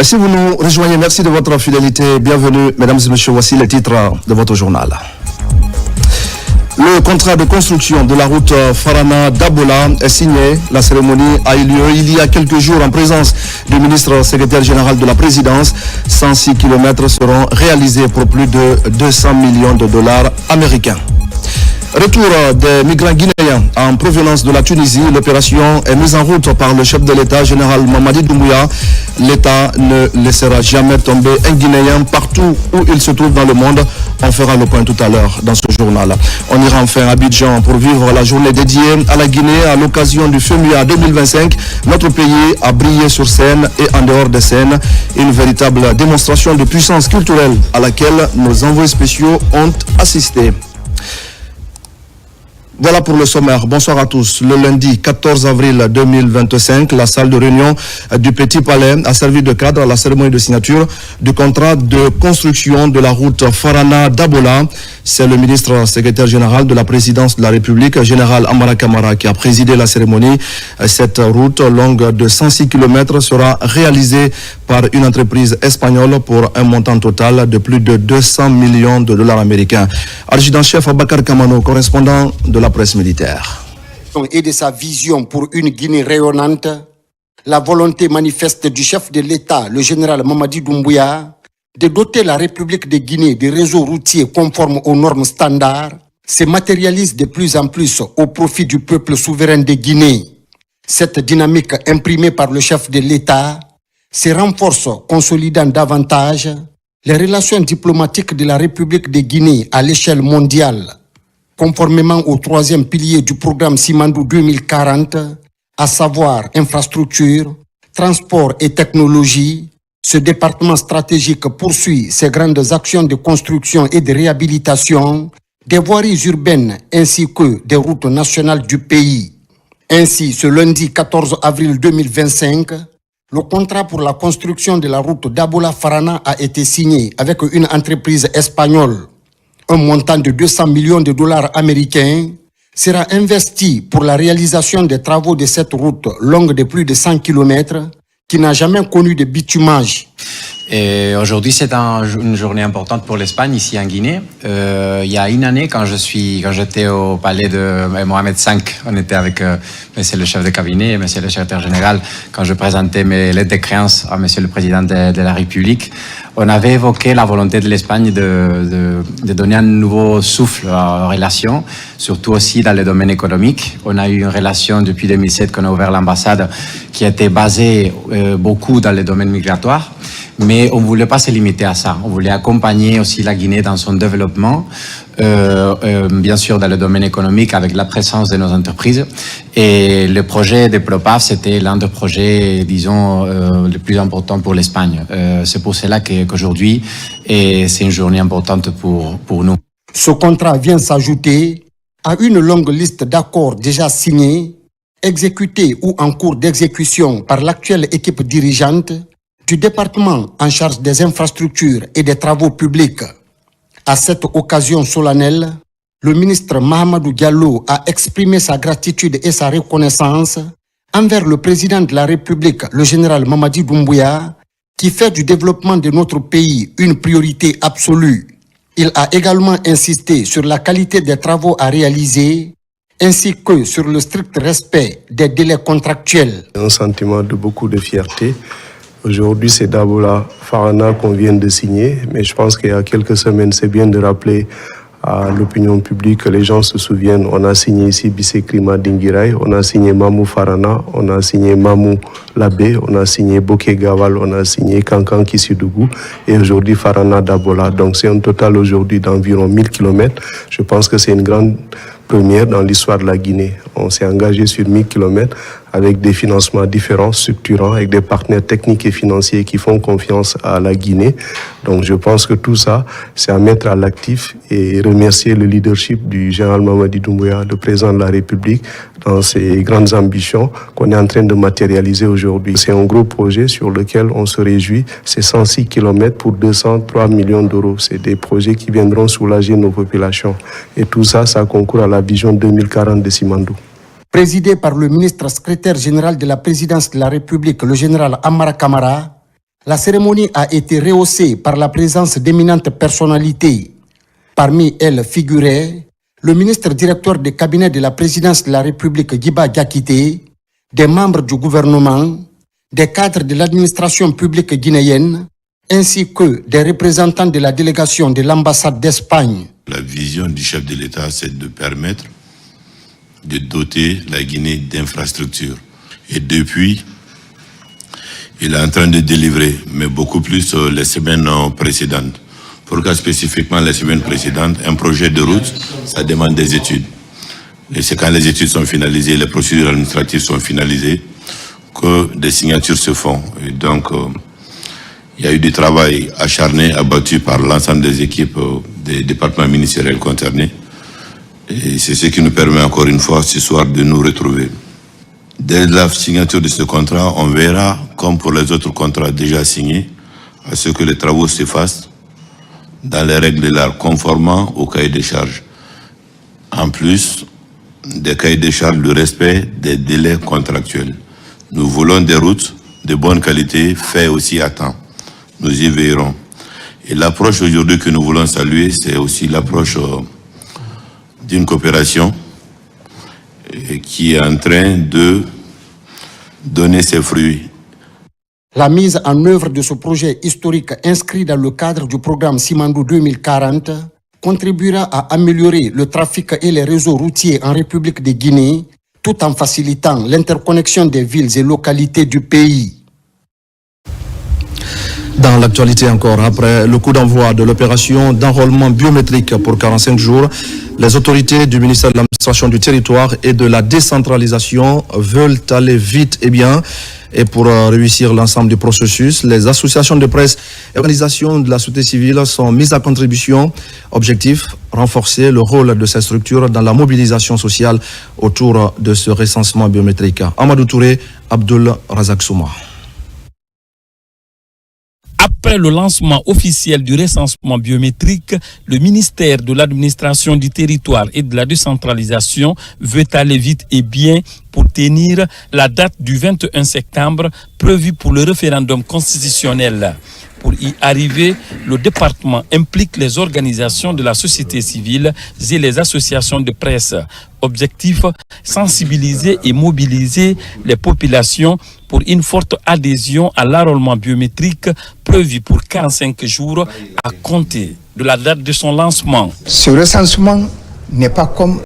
Si vous nous rejoignez, merci de votre fidélité. Bienvenue, mesdames et messieurs. Voici les titres de votre journal. Le contrat de construction de la route Farana-Dabola est signé. La cérémonie a eu lieu il y a quelques jours en présence du ministre secrétaire général de la présidence. 106 km seront réalisés pour plus de 200 millions de dollars américains. Retour des migrants guinéens en provenance de la Tunisie. L'opération est mise en route par le chef de l'État, général Mamadi Doumbouya. L'État ne laissera jamais tomber un Guinéen partout où il se trouve dans le monde. On fera le point tout à l'heure dans ce journal. On ira enfin à Abidjan pour vivre la journée dédiée à la Guinée à l'occasion du FEMUA 2025. Notre pays a brillé sur scène et en dehors des scènes. Une véritable démonstration de puissance culturelle à laquelle nos envoyés spéciaux ont assisté. Voilà pour le sommaire. Bonsoir à tous. Le lundi 14 avril 2025, la salle de réunion du Petit Palais a servi de cadre à la cérémonie de signature du contrat de construction de la route Farana-Dabola. C'est le ministre secrétaire général de la présidence de la République, général Amara Kamara, qui a présidé la cérémonie. Cette route longue de 106 km sera réalisée par une entreprise espagnole pour un montant total de plus de 200 millions de dollars américains. Adjudant-chef Abakar Kamano, correspondant de la presse militaire. Et de sa vision pour une Guinée rayonnante, la volonté manifeste du chef de l'État, le général Mamadi Doumbouya, de doter la République de Guinée de réseaux routiers conformes aux normes standards, se matérialise de plus en plus au profit du peuple souverain de Guinée. Cette dynamique imprimée par le chef de l'État se renforce, consolidant davantage les relations diplomatiques de la République de Guinée à l'échelle mondiale. Conformément au troisième pilier du programme Simandou 2040, à savoir infrastructure, transport et technologie, ce département stratégique poursuit ses grandes actions de construction et de réhabilitation des voiries urbaines ainsi que des routes nationales du pays. Ainsi, ce lundi 14 avril 2025, le contrat pour la construction de la route Dabola-Farana a été signé avec une entreprise espagnole. Un montant de 200 millions de dollars américains sera investi pour la réalisation des travaux de cette route longue de plus de 100 km qui n'a jamais connu de bitumage. Et aujourd'hui, c'est une journée importante pour l'Espagne, ici en Guinée. Il y a une année, quand j'étais au palais de Mohamed V, on était avec monsieur le chef de cabinet et monsieur le secrétaire général, quand je présentais mes lettres de créance à monsieur le président de la République, on avait évoqué la volonté de l'Espagne de donner un nouveau souffle aux relations, surtout aussi dans le domaine économique. On a eu une relation depuis 2007 qu'on a ouvert l'ambassade qui était basée beaucoup dans le domaine migratoire. Mais on ne voulait pas se limiter à ça. On voulait accompagner aussi la Guinée dans son développement, bien sûr dans le domaine économique avec la présence de nos entreprises. Et le projet de Propaf, c'était l'un des projets, disons, le plus important pour l'Espagne. C'est pour cela qu'aujourd'hui, c'est une journée importante pour nous. Ce contrat vient s'ajouter à une longue liste d'accords déjà signés, exécutés ou en cours d'exécution par l'actuelle équipe dirigeante du département en charge des infrastructures et des travaux publics. À cette occasion solennelle, le ministre Mahamadou Diallo a exprimé sa gratitude et sa reconnaissance envers le président de la République, le général Mamadi Doumbouya, qui fait du développement de notre pays une priorité absolue. Il a également insisté sur la qualité des travaux à réaliser, ainsi que sur le strict respect des délais contractuels. Un sentiment de beaucoup de fierté. Aujourd'hui, c'est Dabola Farana qu'on vient de signer, mais je pense qu'il y a quelques semaines, c'est bien de rappeler à l'opinion publique que les gens se souviennent. On a signé ici Bissé Klima Dingirai, on a signé Mamou Farana, on a signé Mamou Labé, on a signé Boké Gawal, on a signé Kankan Kissidougou et aujourd'hui Farana Dabola. Donc c'est un total aujourd'hui d'environ 1000 km. Je pense que c'est une grande première dans l'histoire de la Guinée. On s'est engagé sur 1000 km avec des financements différents, structurants, avec des partenaires techniques et financiers qui font confiance à la Guinée. Donc je pense que tout ça, c'est à mettre à l'actif et remercier le leadership du général Mamadi Doumbouya, le président de la République, dans ses grandes ambitions qu'on est en train de matérialiser aujourd'hui. C'est un gros projet sur lequel on se réjouit. C'est 106 km pour 203 millions d'euros. C'est des projets qui viendront soulager nos populations. Et tout ça, ça concourt à la vision 2040 de Simandou. Présidé par le ministre secrétaire général de la présidence de la République, le général Amara Kamara, La cérémonie a été rehaussée par la présence d'éminentes personnalités. Parmi elles figuraient le ministre directeur du cabinet de la présidence de la République, Guiba Diakité, des membres du gouvernement, des cadres de l'administration publique guinéenne, ainsi que des représentants de la délégation de l'ambassade d'Espagne. La vision du chef de l'État, c'est de permettre de doter la Guinée d'infrastructures. Et depuis, il est en train de délivrer, mais beaucoup plus les semaines précédentes. Pourquoi spécifiquement les semaines précédentes? Un projet de route, ça demande des études. Et c'est quand les études sont finalisées, les procédures administratives sont finalisées, que des signatures se font. Et donc, il y a eu du travail acharné, abattu par l'ensemble des équipes des départements ministériels concernés. Et c'est ce qui nous permet encore une fois ce soir de nous retrouver. Dès la signature de ce contrat, on verra, comme pour les autres contrats déjà signés, à ce que les travaux se fassent dans les règles de l'art, conformément au cahier des charges. En plus des cahiers des charges, le respect des délais contractuels. Nous voulons des routes de bonne qualité, faites aussi à temps. Nous y veillerons. Et l'approche aujourd'hui que nous voulons saluer, c'est aussi l'approche d'une coopération qui est en train de donner ses fruits. La mise en œuvre de ce projet historique inscrit dans le cadre du programme Simandou 2040 contribuera à améliorer le trafic et les réseaux routiers en République de Guinée, tout en facilitant l'interconnexion des villes et localités du pays. Dans l'actualité encore, après le coup d'envoi de l'opération d'enrôlement biométrique pour 45 jours, les autorités du ministère de l'administration du territoire et de la décentralisation veulent aller vite et bien. Et pour réussir l'ensemble du processus, les associations de presse et organisations de la société civile sont mises à contribution. Objectif, renforcer le rôle de ces structures dans la mobilisation sociale autour de ce recensement biométrique. Amadou Touré, Abdul Razak Souma. Après le lancement officiel du recensement biométrique, le ministère de l'administration du territoire et de la décentralisation veut aller vite et bien pour tenir la date du 21 septembre prévue pour le référendum constitutionnel. Pour y arriver, le département implique les organisations de la société civile et les associations de presse. Objectif, sensibiliser et mobiliser les populations pour une forte adhésion à l'enrôlement biométrique prévu pour 45 jours à compter de la date de son lancement. Ce recensement n'est pas comme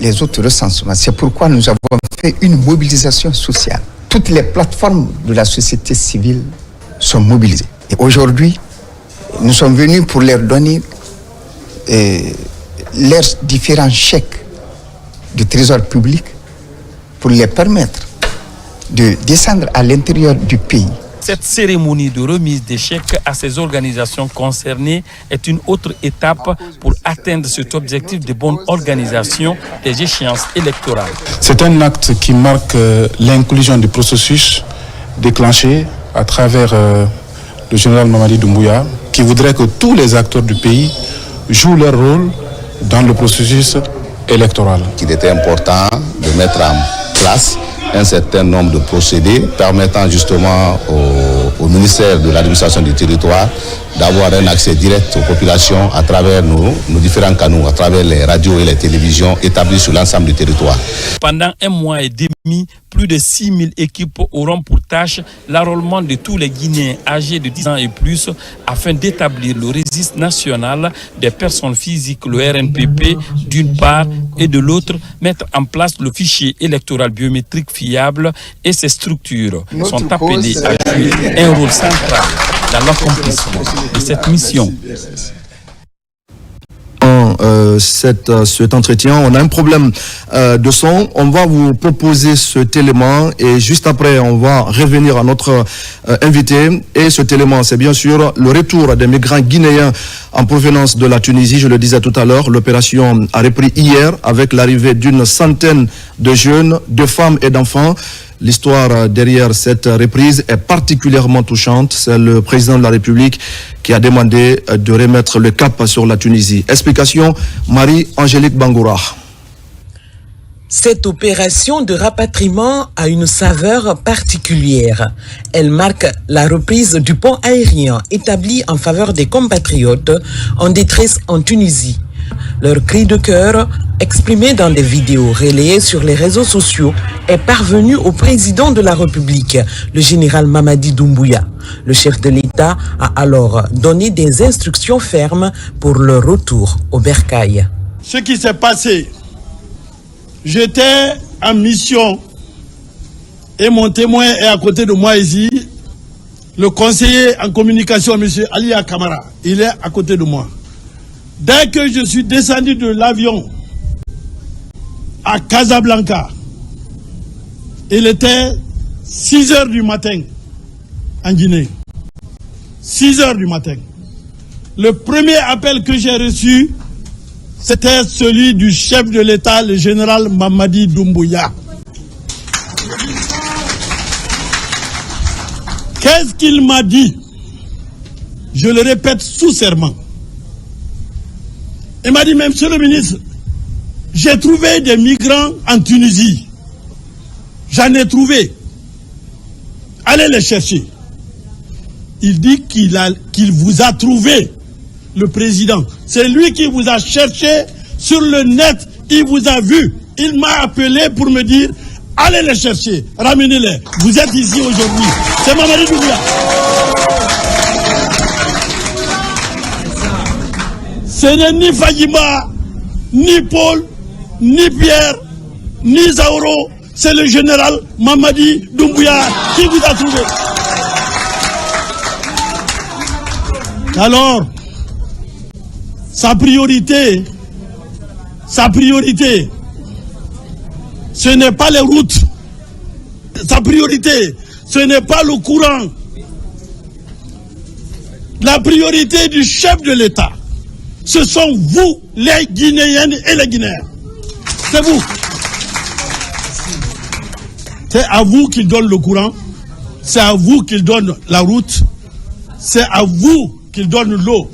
les autres recensements. C'est pourquoi nous avons fait une mobilisation sociale. Toutes les plateformes de la société civile sont mobilisées. Et aujourd'hui, nous sommes venus pour leur donner leurs différents chèques du trésor public pour les permettre de descendre à l'intérieur du pays. Cette cérémonie de remise des chèques à ces organisations concernées est une autre étape pour atteindre cet objectif de bonne organisation des échéances électorales. C'est un acte qui marque l'inclusion du processus déclenché à travers le général Mamadi Doumbouya, qui voudrait que tous les acteurs du pays jouent leur rôle dans le processus électoral. Il était important de mettre en place un certain nombre de procédés permettant justement au ministère de l'administration du territoire d'avoir un accès direct aux populations à travers nos différents canaux, à travers les radios et les télévisions établis sur l'ensemble du territoire. Pendant un mois et demi, plus de 6000 équipes auront pour tâche l'enrôlement de tous les Guinéens âgés de 10 ans et plus afin d'établir le registre national des personnes physiques, le RNPP, d'une part, et de l'autre, mettre en place le fichier électoral biométrique fiable et ces structures sont appelées à jouer un rôle central dans l'accomplissement de cette mission. Cet entretien, on a un problème de son. On va vous proposer cet élément et juste après, on va revenir à notre invité. Et cet élément, c'est bien sûr le retour des migrants guinéens en provenance de la Tunisie. Je le disais tout à l'heure, l'opération a repris hier avec l'arrivée d'une centaine de jeunes, de femmes et d'enfants. L'histoire derrière cette reprise est particulièrement touchante. C'est le président de la République qui a demandé de remettre le cap sur la Tunisie. Explication, Marie-Angélique Bangoura. Cette opération de rapatriement a une saveur particulière. Elle marque la reprise du pont aérien établi en faveur des compatriotes en détresse en Tunisie. Leur cri de cœur, exprimé dans des vidéos relayées sur les réseaux sociaux, est parvenu au président de la République, le général Mamadi Doumbouya. Le chef de l'État a alors donné des instructions fermes pour leur retour au bercail. Ce qui s'est passé, j'étais en mission et mon témoin est à côté de moi ici, le conseiller en communication, M. Alia Kamara. Il est à côté de moi. Dès que je suis descendu de l'avion à Casablanca, il était 6 heures du matin en Guinée. 6 heures du matin. Le premier appel que j'ai reçu, c'était celui du chef de l'État, le général Mamadi Doumbouya. Qu'est-ce qu'il m'a dit? Je le répète sous serment. Il m'a dit, mais monsieur le ministre, j'ai trouvé des migrants en Tunisie. J'en ai trouvé. Allez les chercher. Il dit qu'il vous a trouvé, le président. C'est lui qui vous a cherché sur le net. Il vous a vu. Il m'a appelé pour me dire, allez les chercher, ramenez-les. Vous êtes ici aujourd'hui. C'est Mamadi Doumbouya. Ce n'est ni Fagima, ni Paul, ni Pierre, ni Zaoro. C'est le général Mamadi Doumbouya qui vous a trouvé. Alors, sa priorité, ce n'est pas les routes. Sa priorité, ce n'est pas le courant. La priorité du chef de l'État, ce sont vous, les Guinéennes et les Guinéens. C'est vous. C'est à vous qu'il donne le courant. C'est à vous qu'il donne la route. C'est à vous qu'il donne l'eau.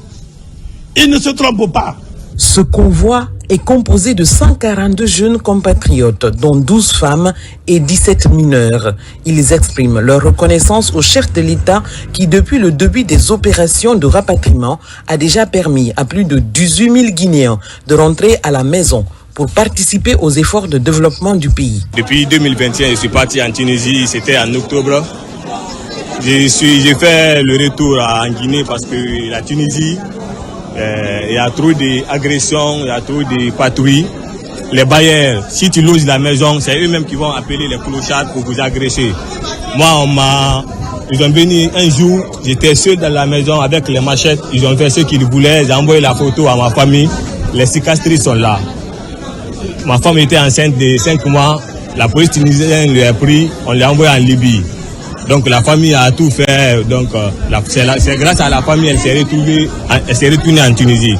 Il ne se trompe pas. Ce convoi est composé de 142 jeunes compatriotes, dont 12 femmes et 17 mineurs. Ils expriment leur reconnaissance au chef de l'État qui, depuis le début des opérations de rapatriement, a déjà permis à plus de 18 000 Guinéens de rentrer à la maison pour participer aux efforts de développement du pays. Depuis 2021, je suis parti en Tunisie, c'était en octobre. J'ai fait le retour en Guinée parce que la Tunisie, il y a trop d'agressions, il y a trop de patrouilles. Les bailleurs, si tu loges la maison, c'est eux-mêmes qui vont appeler les clochards pour vous agresser. Moi, ils ont venu un jour, j'étais seul dans la maison avec les machettes, ils ont fait ce qu'ils voulaient, j'ai envoyé la photo à ma famille, les cicatrices sont là. Ma femme était enceinte de 5 mois, la police tunisienne lui a pris, on l'a envoyé en Libye. Donc la famille a tout fait, donc c'est grâce à la famille elle s'est retournée en Tunisie.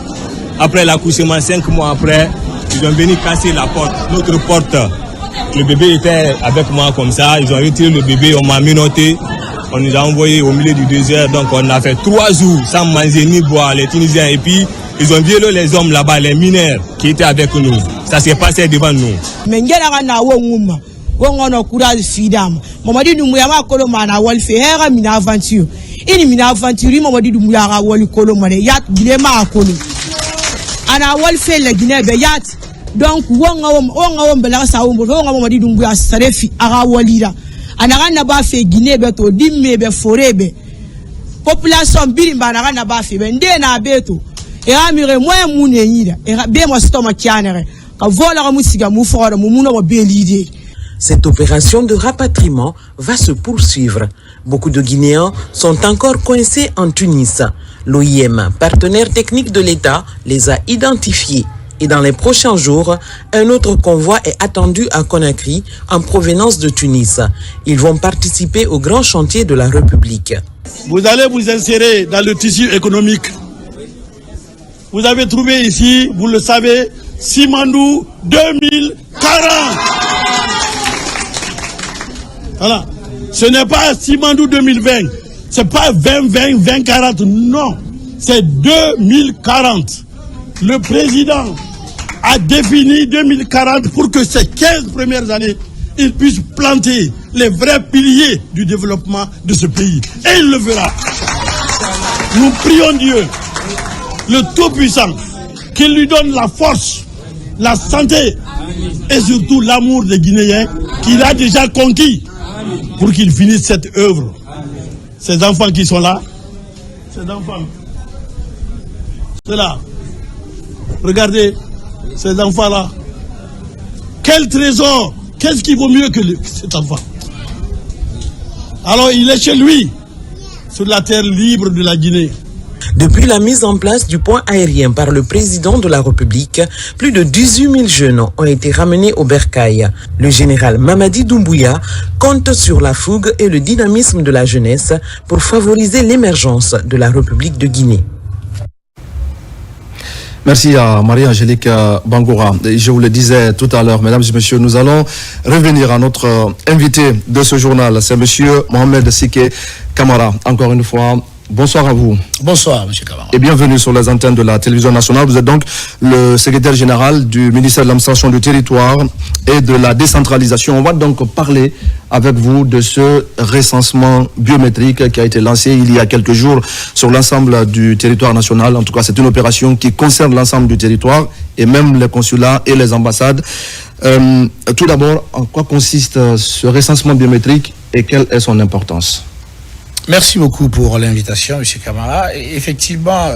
Après l'accouchement, 5 mois après, ils ont venu casser la porte, notre porte. Le bébé était avec moi comme ça, ils ont retiré le bébé, on m'a menotté, on nous a envoyé au milieu du désert, donc on a fait 3 jours sans manger ni boire, les Tunisiens, et puis ils ont violé les hommes là-bas, les mineurs qui étaient avec nous. Ça s'est passé devant nous. Wongono courage fidam Mamadi Doumbouya ma kolo mana wal fe hera mina aventure ini mina aventure Mamadi Doumbouya ga wal kolo mane yat bile ma kolo ana wal fe le Guinée be yat donc wonga bela sa wongo Mamadi Doumbouya sarefi aga walira ana ganna ba fe Guinée be to dimme be forebe population birimba na ganna ba fe be ndena beto e amire moyen mune yida e be mo stoma kianere ka vola ga musiga mu fora mu muno be l'idée. Cette opération de rapatriement va se poursuivre. Beaucoup de Guinéens sont encore coincés en Tunis. L'OIM, partenaire technique de l'État, les a identifiés. Et dans les prochains jours, un autre convoi est attendu à Conakry en provenance de Tunis. Ils vont participer au grand chantier de la République. Vous allez vous insérer dans le tissu économique. Vous avez trouvé ici, vous le savez, Simandou 2040. Voilà. Ce n'est pas Simandou 2020. C'est pas 2040. Non. C'est 2040. Le président a défini 2040 pour que ces 15 premières années, il puisse planter les vrais piliers du développement de ce pays. Et il le fera. Nous prions Dieu, le Tout-Puissant, qu'il lui donne la force, la santé et surtout l'amour des Guinéens qu'il a déjà conquis pour qu'il finisse cette œuvre. Ces enfants qui sont là, ces enfants, c'est là. Regardez ces enfants-là. Quel trésor! Qu'est-ce qui vaut mieux que cet enfant? Alors il est chez lui, sur la terre libre de la Guinée. Depuis la mise en place du pont aérien par le président de la République, plus de 18 000 jeunes ont été ramenés au bercail. Le général Mamadi Doumbouya compte sur la fougue et le dynamisme de la jeunesse pour favoriser l'émergence de la République de Guinée. Merci à Marie-Angélique Bangoura. Je vous le disais tout à l'heure, mesdames et messieurs, nous allons revenir à notre invité de ce journal. C'est monsieur Mohamed Sike Kamara. Encore une fois, bonsoir à vous. Bonsoir, M. Kamara. Et bienvenue sur les antennes de la télévision nationale. Vous êtes donc le secrétaire général du ministère de l'administration du territoire et de la décentralisation. On va donc parler avec vous de ce recensement biométrique qui a été lancé il y a quelques jours sur l'ensemble du territoire national. En tout cas, c'est une opération qui concerne l'ensemble du territoire et même les consulats et les ambassades. Tout d'abord, en quoi consiste ce recensement biométrique et quelle est son importance? Merci beaucoup pour l'invitation, M. Kamara. Effectivement,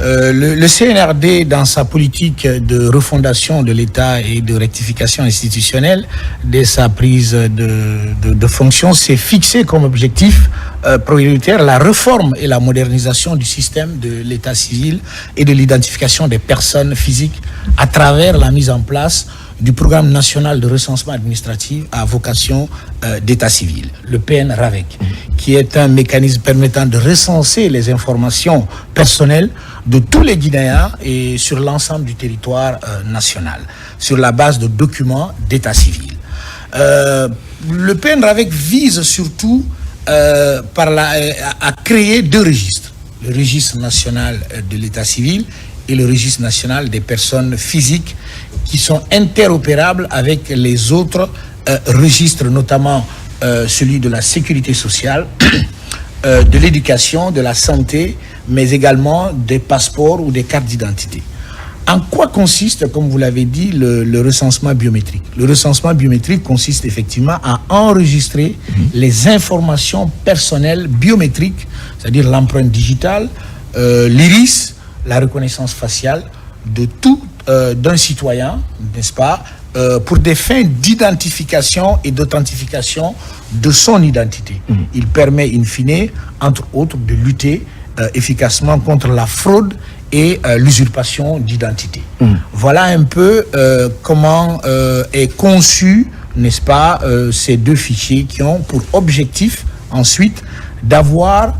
le CNRD, dans sa politique de refondation de l'État et de rectification institutionnelle, dès sa prise de fonction, s'est fixé comme objectif prioritaire la réforme et la modernisation du système de l'État civil et de l'identification des personnes physiques à travers la mise en place du programme national de recensement administratif à vocation d'état civil, le PN-RAVEC, qui est un mécanisme permettant de recenser les informations personnelles de tous les Guinéens et sur l'ensemble du territoire national, sur la base de documents d'état civil. Le PN-RAVEC vise surtout à créer deux registres, le registre national de l'état civil et le registre national des personnes physiques qui sont interopérables avec les autres registres, notamment celui de la sécurité sociale, de l'éducation, de la santé, mais également des passeports ou des cartes d'identité. En quoi consiste, comme vous l'avez dit, le recensement biométrique? Le recensement biométrique consiste effectivement à enregistrer les informations personnelles biométriques, c'est-à-dire l'empreinte digitale, l'iris, la reconnaissance faciale de tout d'un citoyen, n'est-ce pas, pour des fins d'identification et d'authentification de son identité. Il permet, in fine, entre autres, de lutter efficacement contre la fraude et l'usurpation d'identité. Voilà un peu comment est conçu, n'est-ce pas, ces deux fichiers qui ont pour objectif ensuite d'avoir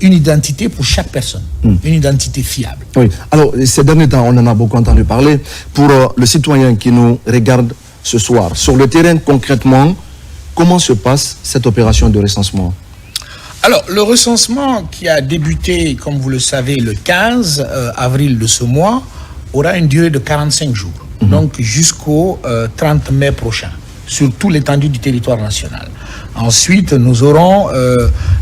une identité pour chaque personne, une identité fiable. Oui. Alors, ces derniers temps, on en a beaucoup entendu parler. Pour le citoyen qui nous regarde ce soir, sur le terrain, concrètement, comment se passe cette opération de recensement? Alors, le recensement qui a débuté, comme vous le savez, le 15 avril de ce mois, aura une durée de 45 jours, donc jusqu'au 30 mai prochain, sur toute l'étendue du territoire national. Ensuite, nous aurons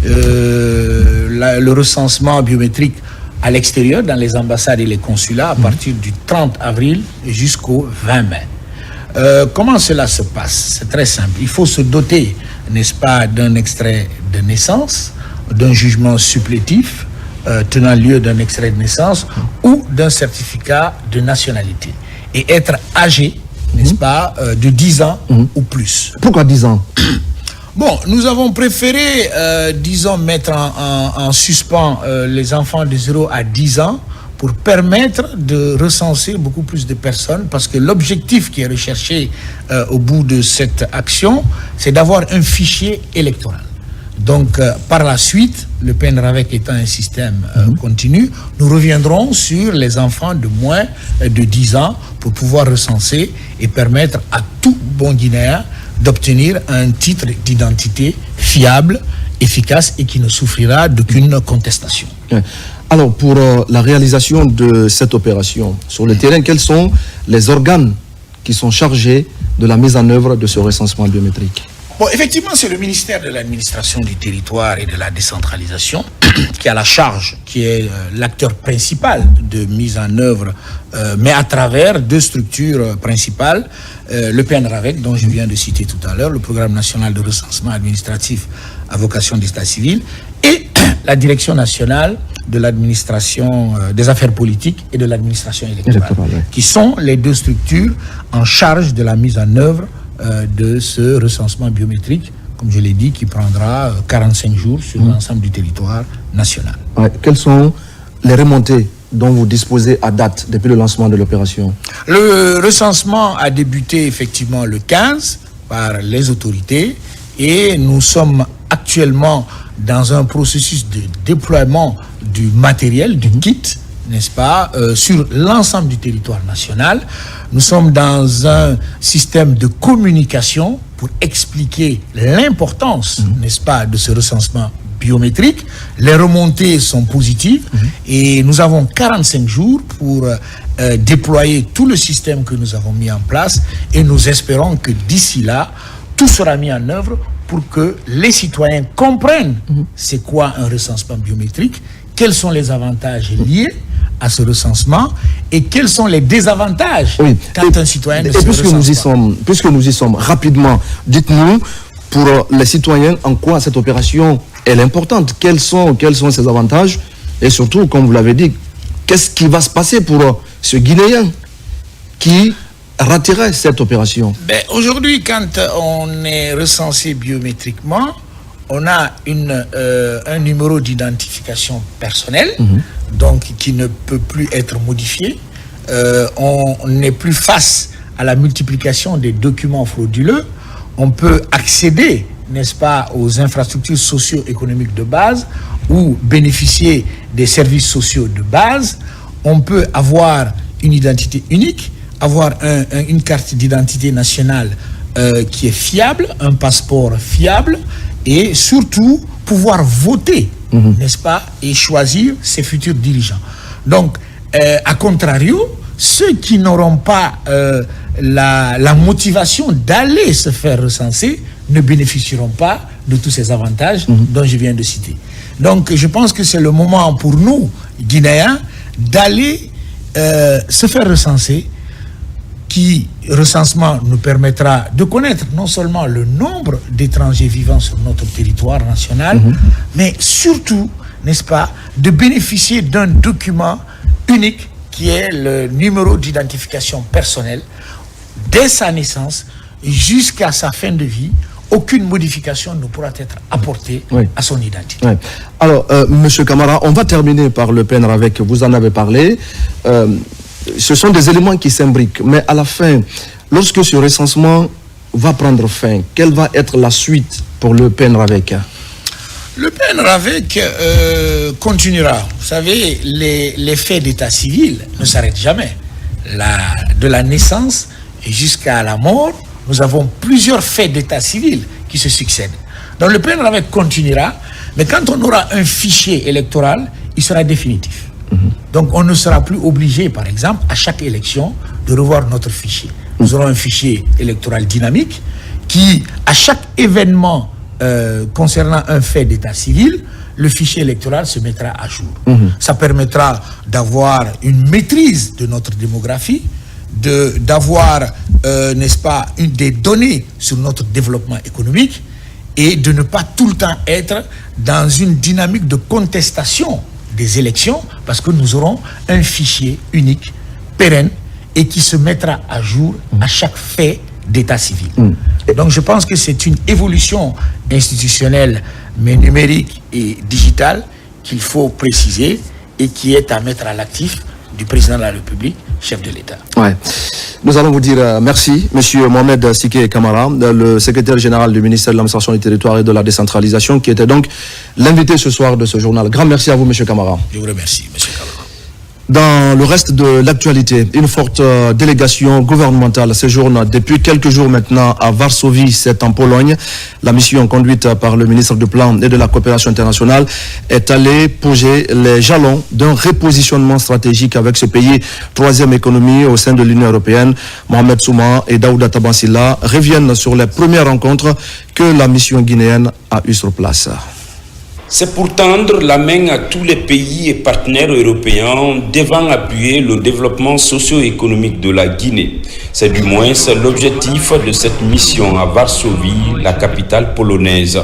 le recensement biométrique à l'extérieur, dans les ambassades et les consulats, à partir du 30 avril jusqu'au 20 mai. Comment cela se passe? C'est très simple. Il faut se doter, n'est-ce pas, d'un extrait de naissance, d'un jugement supplétif tenant lieu d'un extrait de naissance ou d'un certificat de nationalité. Et être âgé, n'est-ce pas, de 10 ans ou plus. Pourquoi 10 ans? Bon, nous avons préféré, disons, mettre en suspens les enfants de 0 à 10 ans pour permettre de recenser beaucoup plus de personnes, parce que l'objectif qui est recherché au bout de cette action, c'est d'avoir un fichier électoral. Donc, par la suite, le PN-RAVEC étant un système continu, nous reviendrons sur les enfants de moins de 10 ans pour pouvoir recenser et permettre à tout bon Guinéen d'obtenir un titre d'identité fiable, efficace et qui ne souffrira d'aucune contestation. Alors, pour la réalisation de cette opération, sur le terrain, quels sont les organes qui sont chargés de la mise en œuvre de ce recensement biométrique? Bon, effectivement, c'est le ministère de l'administration du territoire et de la décentralisation qui a la charge, qui est l'acteur principal de mise en œuvre, mais à travers deux structures principales, le PNRAVEC, dont je viens de citer tout à l'heure, le Programme national de recensement administratif à vocation d'état civil, et la Direction nationale de l'administration des affaires politiques et de l'administration électorale, qui sont les deux structures en charge de la mise en œuvre de ce recensement biométrique, comme je l'ai dit, qui prendra 45 jours sur l'ensemble du territoire national. Ouais. Quelles sont les remontées dont vous disposez à date depuis le lancement de l'opération? Le recensement a débuté effectivement le 15 par les autorités et nous sommes actuellement dans un processus de déploiement du matériel, du kit, n'est-ce pas, sur l'ensemble du territoire national. Nous sommes dans un système de communication pour expliquer l'importance, n'est-ce pas, de ce recensement biométrique. Les remontées sont positives et nous avons 45 jours pour déployer tout le système que nous avons mis en place et nous espérons que d'ici là, tout sera mis en œuvre pour que les citoyens comprennent c'est quoi un recensement biométrique, quels sont les avantages liés à ce recensement et quels sont les désavantages quand un citoyen ne se recense pas. Puisque nous y sommes, rapidement, dites-nous, pour les citoyens, en quoi cette opération est importante, quels sont ses avantages et surtout, comme vous l'avez dit, qu'est-ce qui va se passer pour ce Guinéen qui raterait cette opération? Aujourd'hui, quand on est recensé biométriquement, on a un numéro d'identification personnelle, donc qui ne peut plus être modifié. On n'est plus face à la multiplication des documents frauduleux. On peut accéder, n'est-ce pas, aux infrastructures socio-économiques de base ou bénéficier des services sociaux de base. On peut avoir une identité unique, avoir une carte d'identité nationale qui est fiable, un passeport fiable et surtout pouvoir voter, n'est-ce pas, et choisir ses futurs dirigeants. Donc, à contrario, ceux qui n'auront pas la motivation d'aller se faire recenser ne bénéficieront pas de tous ces avantages dont je viens de citer. Donc, je pense que c'est le moment pour nous, Guinéens, d'aller se faire recenser, qui, recensement, nous permettra de connaître non seulement le nombre d'étrangers vivant sur notre territoire national, mais surtout, n'est-ce pas, de bénéficier d'un document unique qui est le numéro d'identification personnelle dès sa naissance jusqu'à sa fin de vie. Aucune modification ne pourra être apportée à son identité. Alors, Monsieur Camara, on va terminer par le PNRAVEC, vous en avez parlé. Ce sont des éléments qui s'imbriquent, mais à la fin, lorsque ce recensement va prendre fin, quelle va être la suite pour le PNRAVEC? Le PNRAVEC continuera. Vous savez, les faits d'état civil ne s'arrêtent jamais. De la naissance jusqu'à la mort, nous avons plusieurs faits d'état civil qui se succèdent. Donc le PNRAVEC continuera, mais quand on aura un fichier électoral, il sera définitif. Donc on ne sera plus obligé, par exemple, à chaque élection, de revoir notre fichier. Nous aurons un fichier électoral dynamique qui, à chaque événement concernant un fait d'état civil, le fichier électoral se mettra à jour. Ça permettra d'avoir une maîtrise de notre démographie, d'avoir, n'est-ce pas, des données sur notre développement économique et de ne pas tout le temps être dans une dynamique de contestation des élections, parce que nous aurons un fichier unique, pérenne, et qui se mettra à jour à chaque fait d'état civil. Donc je pense que c'est une évolution institutionnelle, mais numérique et digitale, qu'il faut préciser et qui est à mettre à l'actif du président de la République, chef de l'État. Nous allons vous dire merci, Monsieur Mohamed Siké Camara, le secrétaire général du ministère de l'Administration du Territoire et de la Décentralisation, qui était donc l'invité ce soir de ce journal. Grand merci à vous, Monsieur Camara. Je vous remercie, Monsieur Camara. Dans le reste de l'actualité, une forte délégation gouvernementale séjourne depuis quelques jours maintenant à Varsovie, c'est en Pologne. La mission conduite par le ministre du Plan et de la Coopération internationale est allée poser les jalons d'un repositionnement stratégique avec ce pays, troisième économie au sein de l'Union européenne. Mohamed Souma et Daouda Tabansila reviennent sur les premières rencontres que la mission guinéenne a eues sur place. C'est pour tendre la main à tous les pays et partenaires européens devant appuyer le développement socio-économique de la Guinée. C'est du moins l'objectif de cette mission à Varsovie, la capitale polonaise.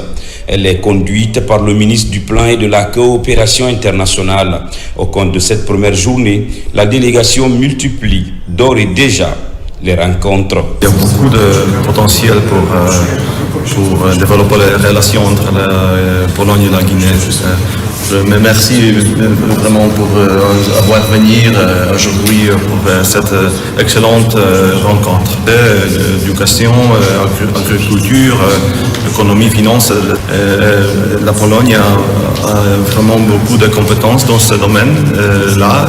Elle est conduite par le ministre du Plan et de la Coopération internationale. Au cours de cette première journée, la délégation multiplie d'ores et déjà les rencontres. Il y a beaucoup de potentiel pour développer les relations entre la Pologne et la Guinée. Mais merci vraiment pour avoir venu aujourd'hui pour cette excellente rencontre. Éducation, agriculture, économie, finance. La Pologne a vraiment beaucoup de compétences dans ce domaine-là.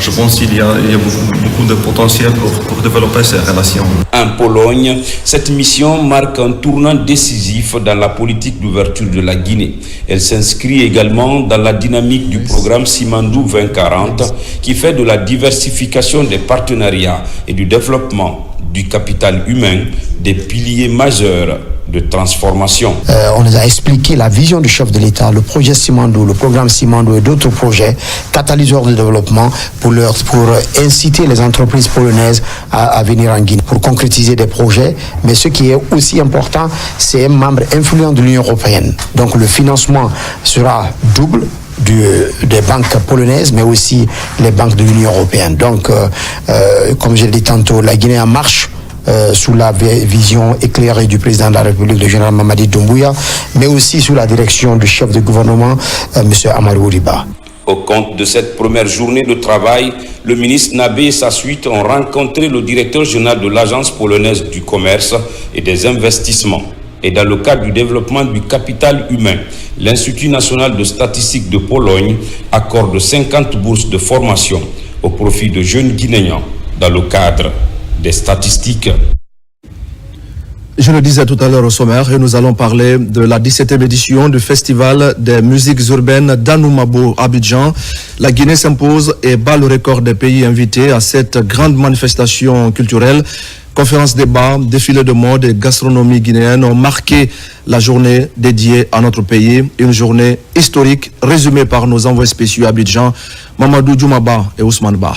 Je pense qu'il y a beaucoup de potentiel pour développer ces relations. En Pologne, cette mission marque un tournant décisif dans la politique d'ouverture de la Guinée. Elle s'inscrit également dans la dynamique du programme Simandou 2040 qui fait de la diversification des partenariats et du développement du capital humain des piliers majeurs de transformation. On nous a expliqué la vision du chef de l'État, le projet Simandou, le programme Simandou et d'autres projets catalyseurs de développement pour inciter les entreprises polonaises à venir en Guinée, pour concrétiser des projets. Mais ce qui est aussi important, c'est un membre influent de l'Union européenne. Donc le financement sera double des banques polonaises, mais aussi les banques de l'Union européenne. Donc, comme je l'ai dit tantôt, la Guinée en marche sous la vision éclairée du président de la République, le général Mamadi Doumbouya, mais aussi sous la direction du chef de gouvernement, M. Amadou Riba. Au compte de cette première journée de travail, le ministre Nabé et sa suite ont rencontré le directeur général de l'Agence polonaise du commerce et des investissements. Et dans le cadre du développement du capital humain, l'Institut national de statistique de Pologne accorde 50 bourses de formation au profit de jeunes Guinéens dans le cadre des statistiques. Je le disais tout à l'heure au sommaire, et nous allons parler de la 17e édition du Festival des musiques urbaines d'Anoumabo, Abidjan. La Guinée s'impose et bat le record des pays invités à cette grande manifestation culturelle. Conférences, débats, défilés de mode et gastronomie guinéenne ont marqué la journée dédiée à notre pays. Une journée historique résumée par nos envoyés spéciaux à Abidjan, Mamadou Djoumaba et Ousmane Ba.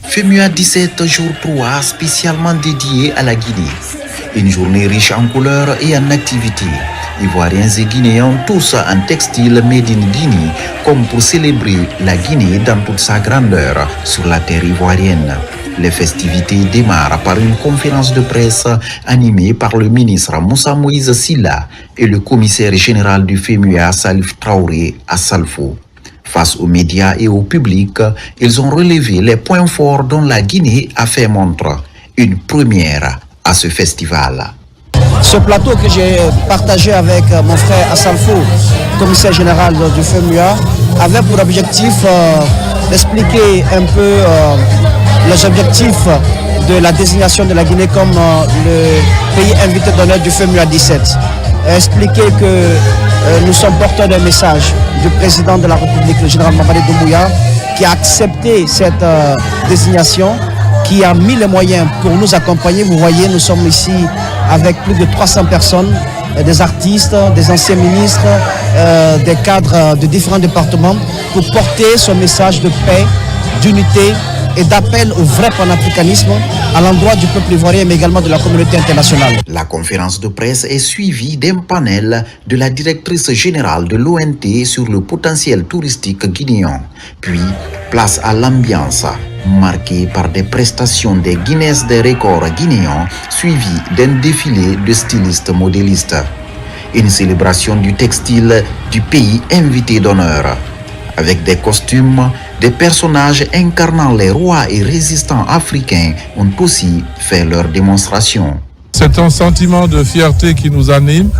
FEMUA 17 jour 3 spécialement dédié à la Guinée. Une journée riche en couleurs et en activités. Ivoiriens et Guinéens tous en textile made in Guinée, comme pour célébrer la Guinée dans toute sa grandeur sur la terre ivoirienne. Les festivités démarrent par une conférence de presse animée par le ministre Moussa Moïse Silla et le commissaire général du FEMUA Salif Traoré à Salfo. Face aux médias et au public, ils ont relevé les points forts dont la Guinée a fait montre. Une première à ce festival. Ce plateau que j'ai partagé avec mon frère Assalfo, commissaire général du FEMUA, avait pour objectif d'expliquer un peu les objectifs de la désignation de la Guinée comme le pays invité d'honneur du FEMUA 17. Expliquer que nous sommes porteurs d'un message du président de la République, le général Mamadi Doumbouya, qui a accepté cette désignation, qui a mis les moyens pour nous accompagner. Vous voyez, nous sommes ici avec plus de 300 personnes, des artistes, des anciens ministres, des cadres de différents départements, pour porter ce message de paix, d'unité et d'appel au vrai panafricanisme à l'endroit du peuple ivoirien, mais également de la communauté internationale. La conférence de presse est suivie d'un panel de la directrice générale de l'ONT sur le potentiel touristique guinéen. Puis, place à l'ambiance, marquée par des prestations des Guinness des records guinéens, suivies d'un défilé de stylistes modélistes. Une célébration du textile du pays invité d'honneur. Avec des costumes, des personnages incarnant les rois et résistants africains ont aussi fait leur démonstration. C'est un sentiment de fierté qui nous anime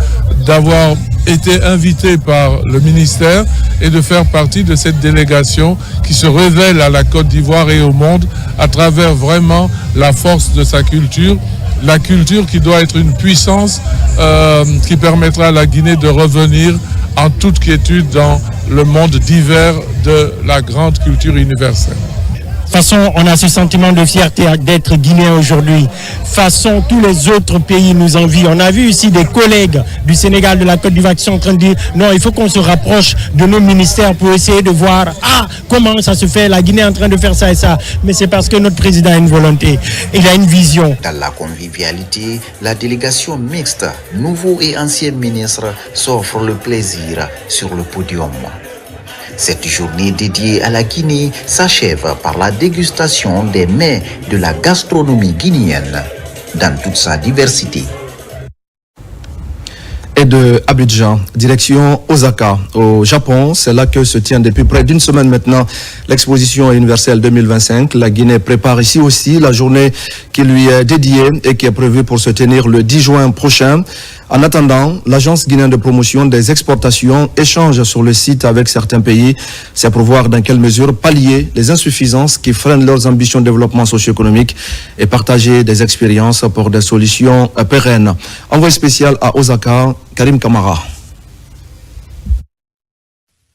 d'avoir été invité par le ministère et de faire partie de cette délégation qui se révèle à la Côte d'Ivoire et au monde à travers vraiment la force de sa culture. La culture qui doit être une puissance qui permettra à la Guinée de revenir en toute quiétude dans le monde divers de la grande culture universelle. Façon, on a ce sentiment de fierté d'être Guinéen aujourd'hui. Façon, tous les autres pays nous envient. On a vu ici des collègues du Sénégal, de la Côte d'Ivoire qui sont en train de dire non, il faut qu'on se rapproche de nos ministères pour essayer de voir comment ça se fait. La Guinée est en train de faire ça et ça. Mais c'est parce que notre président a une volonté. Il a une vision. Dans la convivialité, la délégation mixte, nouveaux et anciens ministres, s'offre le plaisir sur le podium. Cette journée dédiée à la Guinée s'achève par la dégustation des mets de la gastronomie guinéenne dans toute sa diversité. Et de Abidjan, direction Osaka, au Japon. C'est là que se tient depuis près d'une semaine maintenant l'exposition universelle 2025. La Guinée prépare ici aussi la journée qui lui est dédiée et qui est prévue pour se tenir le 10 juin prochain. En attendant, l'Agence guinéenne de promotion des exportations échange sur le site avec certains pays. C'est pour voir dans quelle mesure pallier les insuffisances qui freinent leurs ambitions de développement socio-économique et partager des expériences pour des solutions pérennes. Envoyé spécial à Osaka, Karim Kamara.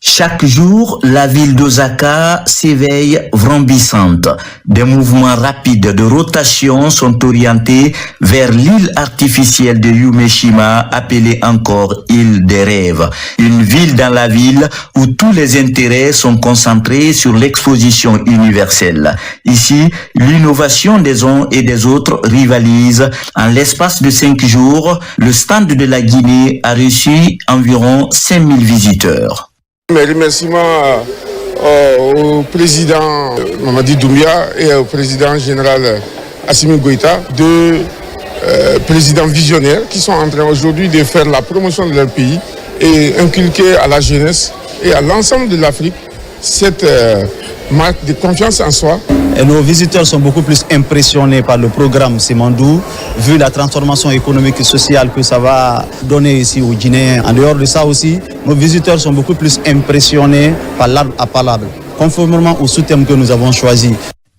Chaque jour, la ville d'Osaka s'éveille vrambissante. Des mouvements rapides de rotation sont orientés vers l'île artificielle de Yumeshima, appelée encore île des rêves. Une ville dans la ville où tous les intérêts sont concentrés sur l'exposition universelle. Ici, l'innovation des uns et des autres rivalise. En l'espace de 5 jours, le stand de la Guinée a reçu environ 5000 visiteurs. Mes remerciements au président Mamadi Doumbouya et au président général Assimi Goïta, deux présidents visionnaires qui sont en train aujourd'hui de faire la promotion de leur pays et inculquer à la jeunesse et à l'ensemble de l'Afrique cette marque de confiance en soi. Et nos visiteurs sont beaucoup plus impressionnés par le programme Simandou, vu la transformation économique et sociale que ça va donner ici aux Guinéens. En dehors de ça aussi, nos visiteurs sont beaucoup plus impressionnés par l'arbre à palabre, conformément au sous-thème que nous avons choisi.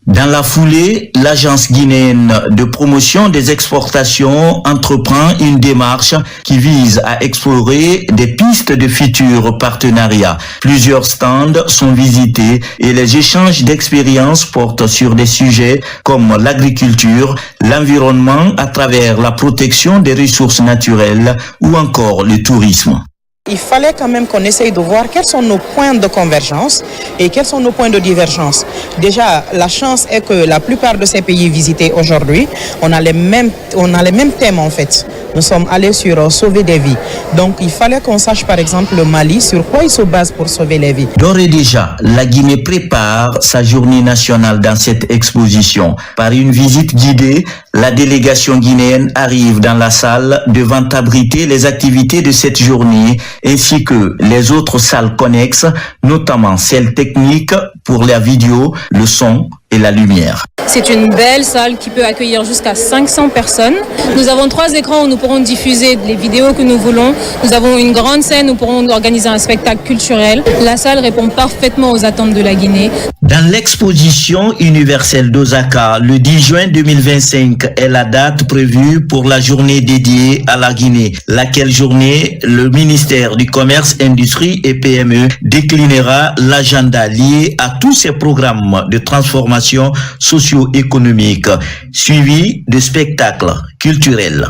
Dans la foulée, l'Agence guinéenne de promotion des exportations entreprend une démarche qui vise à explorer des pistes de futurs partenariats. Plusieurs stands sont visités et les échanges d'expériences portent sur des sujets comme l'agriculture, l'environnement à travers la protection des ressources naturelles ou encore le tourisme. Il fallait quand même qu'on essaye de voir quels sont nos points de convergence et quels sont nos points de divergence. Déjà, la chance est que la plupart de ces pays visités aujourd'hui, on a les mêmes thèmes en fait. Nous sommes allés sur sauver des vies. Donc, il fallait qu'on sache par exemple le Mali, sur quoi il se base pour sauver les vies. D'ores et déjà, la Guinée prépare sa journée nationale dans cette exposition. Par une visite guidée, la délégation guinéenne arrive dans la salle devant abriter les activités de cette journée ainsi que les autres salles connexes, notamment celle technique pour la vidéo, le son et la lumière. C'est une belle salle qui peut accueillir jusqu'à 500 personnes. Nous avons 3 écrans où nous pourrons diffuser les vidéos que nous voulons. Nous avons une grande scène où nous pourrons organiser un spectacle culturel. La salle répond parfaitement aux attentes de la Guinée. Dans l'exposition universelle d'Osaka, le 10 juin 2025 est la date prévue pour la journée dédiée à la Guinée. Laquelle journée, le ministère du Commerce, Industrie et PME déclinera l'agenda lié à tous ces programmes de transformation socio-économique, suivi de spectacles culturels.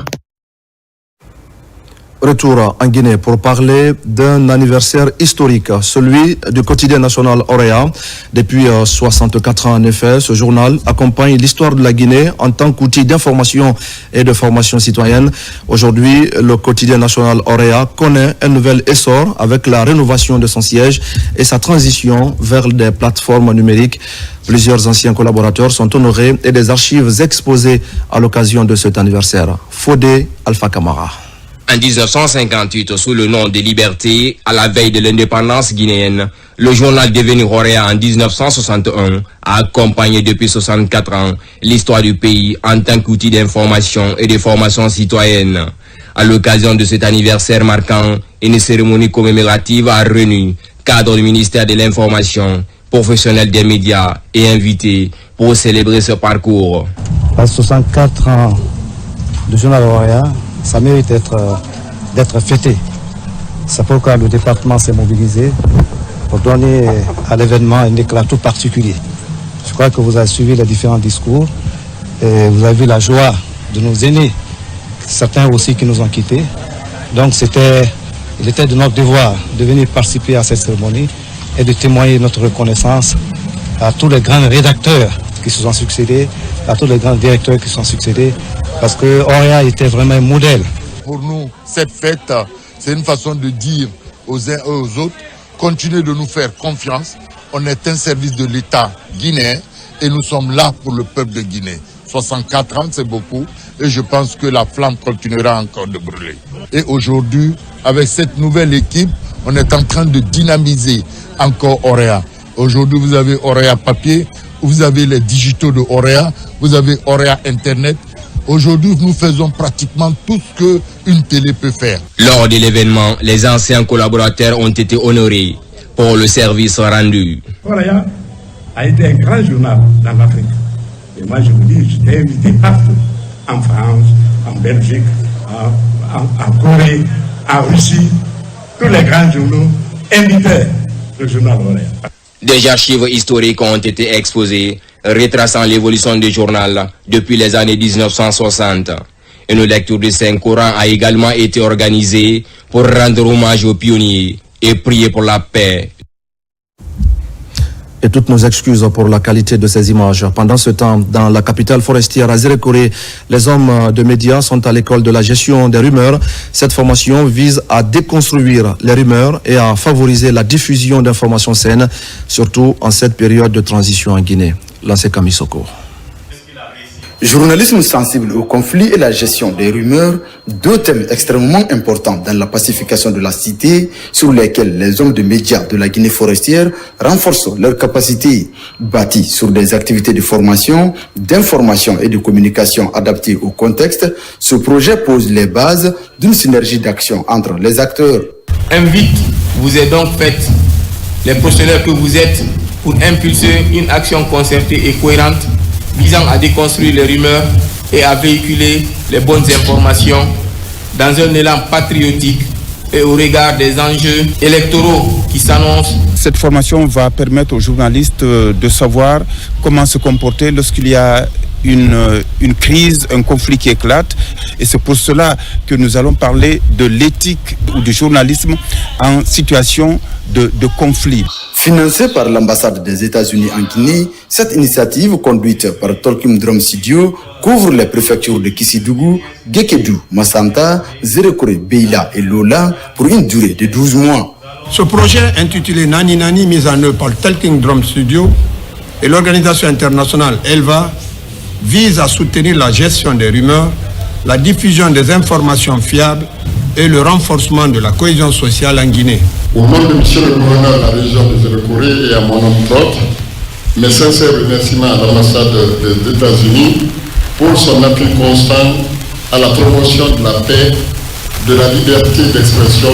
Retour en Guinée pour parler d'un anniversaire historique, celui du quotidien national Orea. Depuis 64 ans, en effet, ce journal accompagne l'histoire de la Guinée en tant qu'outil d'information et de formation citoyenne. Aujourd'hui, le quotidien national Orea connaît un nouvel essor avec la rénovation de son siège et sa transition vers des plateformes numériques. Plusieurs anciens collaborateurs sont honorés et des archives exposées à l'occasion de cet anniversaire. Fodé Alpha Kamara. En 1958, sous le nom de Liberté, à la veille de l'indépendance guinéenne, le journal devenu Orea en 1961 a accompagné depuis 64 ans l'histoire du pays en tant qu'outil d'information et de formation citoyenne. À l'occasion de cet anniversaire marquant, une cérémonie commémorative a réuni cadres du ministère de l'Information, professionnels des médias et invités pour célébrer ce parcours. À 64 ans de journal lauréat, ça mérite d'être fêté. C'est pourquoi le département s'est mobilisé pour donner à l'événement un éclat tout particulier. Je crois que vous avez suivi les différents discours et vous avez vu la joie de nos aînés, certains aussi qui nous ont quittés. Donc il était de notre devoir de venir participer à cette cérémonie et de témoigner notre reconnaissance à tous les grands rédacteurs qui se sont succédés, à tous les grands directeurs qui se sont succédés, parce que Orea était vraiment un modèle. Pour nous, cette fête, c'est une façon de dire aux uns et aux autres, continuez de nous faire confiance. On est un service de l'État guinéen et nous sommes là pour le peuple de Guinée. 64 ans, c'est beaucoup et je pense que la flamme continuera encore de brûler. Et aujourd'hui, avec cette nouvelle équipe, on est en train de dynamiser encore Orea. Aujourd'hui, vous avez Orea papier, vous avez les digitaux de Orea, vous avez Orea Internet. Aujourd'hui, nous faisons pratiquement tout ce qu'une télé peut faire. Lors de l'événement, les anciens collaborateurs ont été honorés pour le service rendu. Orea a été un grand journal dans l'Afrique. Et moi, je vous dis, j'étais invité partout, en France, en Belgique, en Corée, en Russie. Tous les grands journaux invitaient le journal Orea. Des archives historiques ont été exposées, retraçant l'évolution du journal depuis les années 1960. Une lecture du Saint-Coran a également été organisée pour rendre hommage aux pionniers et prier pour la paix. Et toutes nos excuses pour la qualité de ces images. Pendant ce temps, dans la capitale forestière Azirekore, les hommes de médias sont à l'école de la gestion des rumeurs. Cette formation vise à déconstruire les rumeurs et à favoriser la diffusion d'informations saines, surtout en cette période de transition en Guinée. Lancé Kamisoko. Journalisme sensible au conflit et la gestion des rumeurs, deux thèmes extrêmement importants dans la pacification de la cité, sur lesquels les hommes de médias de la Guinée forestière renforcent leurs capacités. Bâtis sur des activités de formation, d'information et de communication adaptées au contexte, ce projet pose les bases d'une synergie d'action entre les acteurs. Invite vous est donc faite, les professionnels que vous êtes, pour impulser une action concertée et cohérente visant à déconstruire les rumeurs et à véhiculer les bonnes informations dans un élan patriotique et au regard des enjeux électoraux qui s'annoncent. Cette formation va permettre aux journalistes de savoir comment se comporter lorsqu'il y a une crise, un conflit qui éclate. Et c'est pour cela que nous allons parler de l'éthique ou du journalisme en situation de conflit. Financée par l'ambassade des États-Unis en Guinée, cette initiative conduite par Tolkim Drom Sidio couvre les préfectures de Kissidougou, Gekedou, Massanta, Zerekore, Beila et Lola pour une durée de 12 mois. Ce projet intitulé Nani Nani, mis en œuvre par le Tolkim Drom Studio et l'organisation internationale ELVA, vise à soutenir la gestion des rumeurs, la diffusion des informations fiables et le renforcement de la cohésion sociale en Guinée. Au nom de M. le gouverneur de la région de Zerekore et à mon nom propre, mes sincères remerciements à l'ambassade des États-Unis pour son appui constant à la promotion de la paix, de la liberté d'expression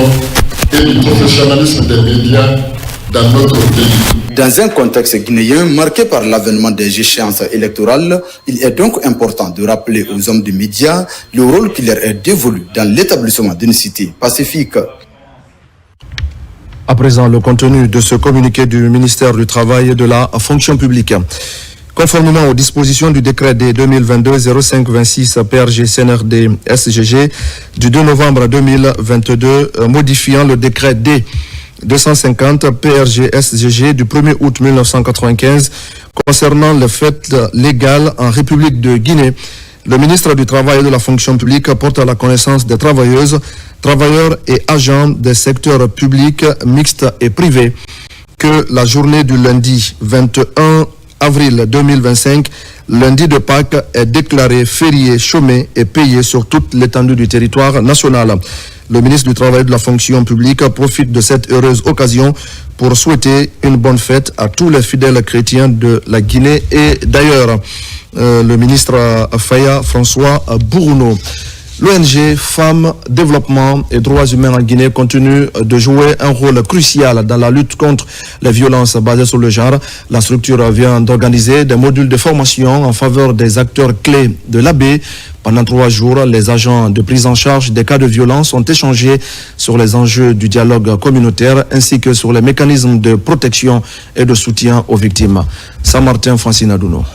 et du professionnalisme des médias dans notre pays. Dans un contexte guinéen marqué par l'avènement des échéances électorales, il est donc important de rappeler aux hommes de médias le rôle qui leur est dévolu dans l'établissement d'une cité pacifique. À présent, le contenu de ce communiqué du ministère du Travail et de la Fonction publique. Conformément aux dispositions du décret D 2022-0526 PRG CNRD SGG du 2 novembre 2022 modifiant le décret D 250 PRG SGG du 1er août 1995 concernant les fêtes légales en République de Guinée, le ministre du Travail et de la Fonction publique porte à la connaissance des travailleuses, travailleurs et agents des secteurs publics, mixtes et privés que la journée du lundi 21 avril 2025, lundi de Pâques, est déclarée férié, chômé et payé sur toute l'étendue du territoire national. Le ministre du Travail et de la Fonction publique profite de cette heureuse occasion pour souhaiter une bonne fête à tous les fidèles chrétiens de la Guinée et d'ailleurs. Le ministre Faya François Bourouno. L'ONG Femmes, Développement et Droits Humains en Guinée continue de jouer un rôle crucial dans la lutte contre les violences basées sur le genre. La structure vient d'organiser des modules de formation en faveur des acteurs clés de l'AB. Pendant 3 jours, les agents de prise en charge des cas de violence ont échangé sur les enjeux du dialogue communautaire ainsi que sur les mécanismes de protection et de soutien aux victimes. Saint-Martin, Francine Adouno.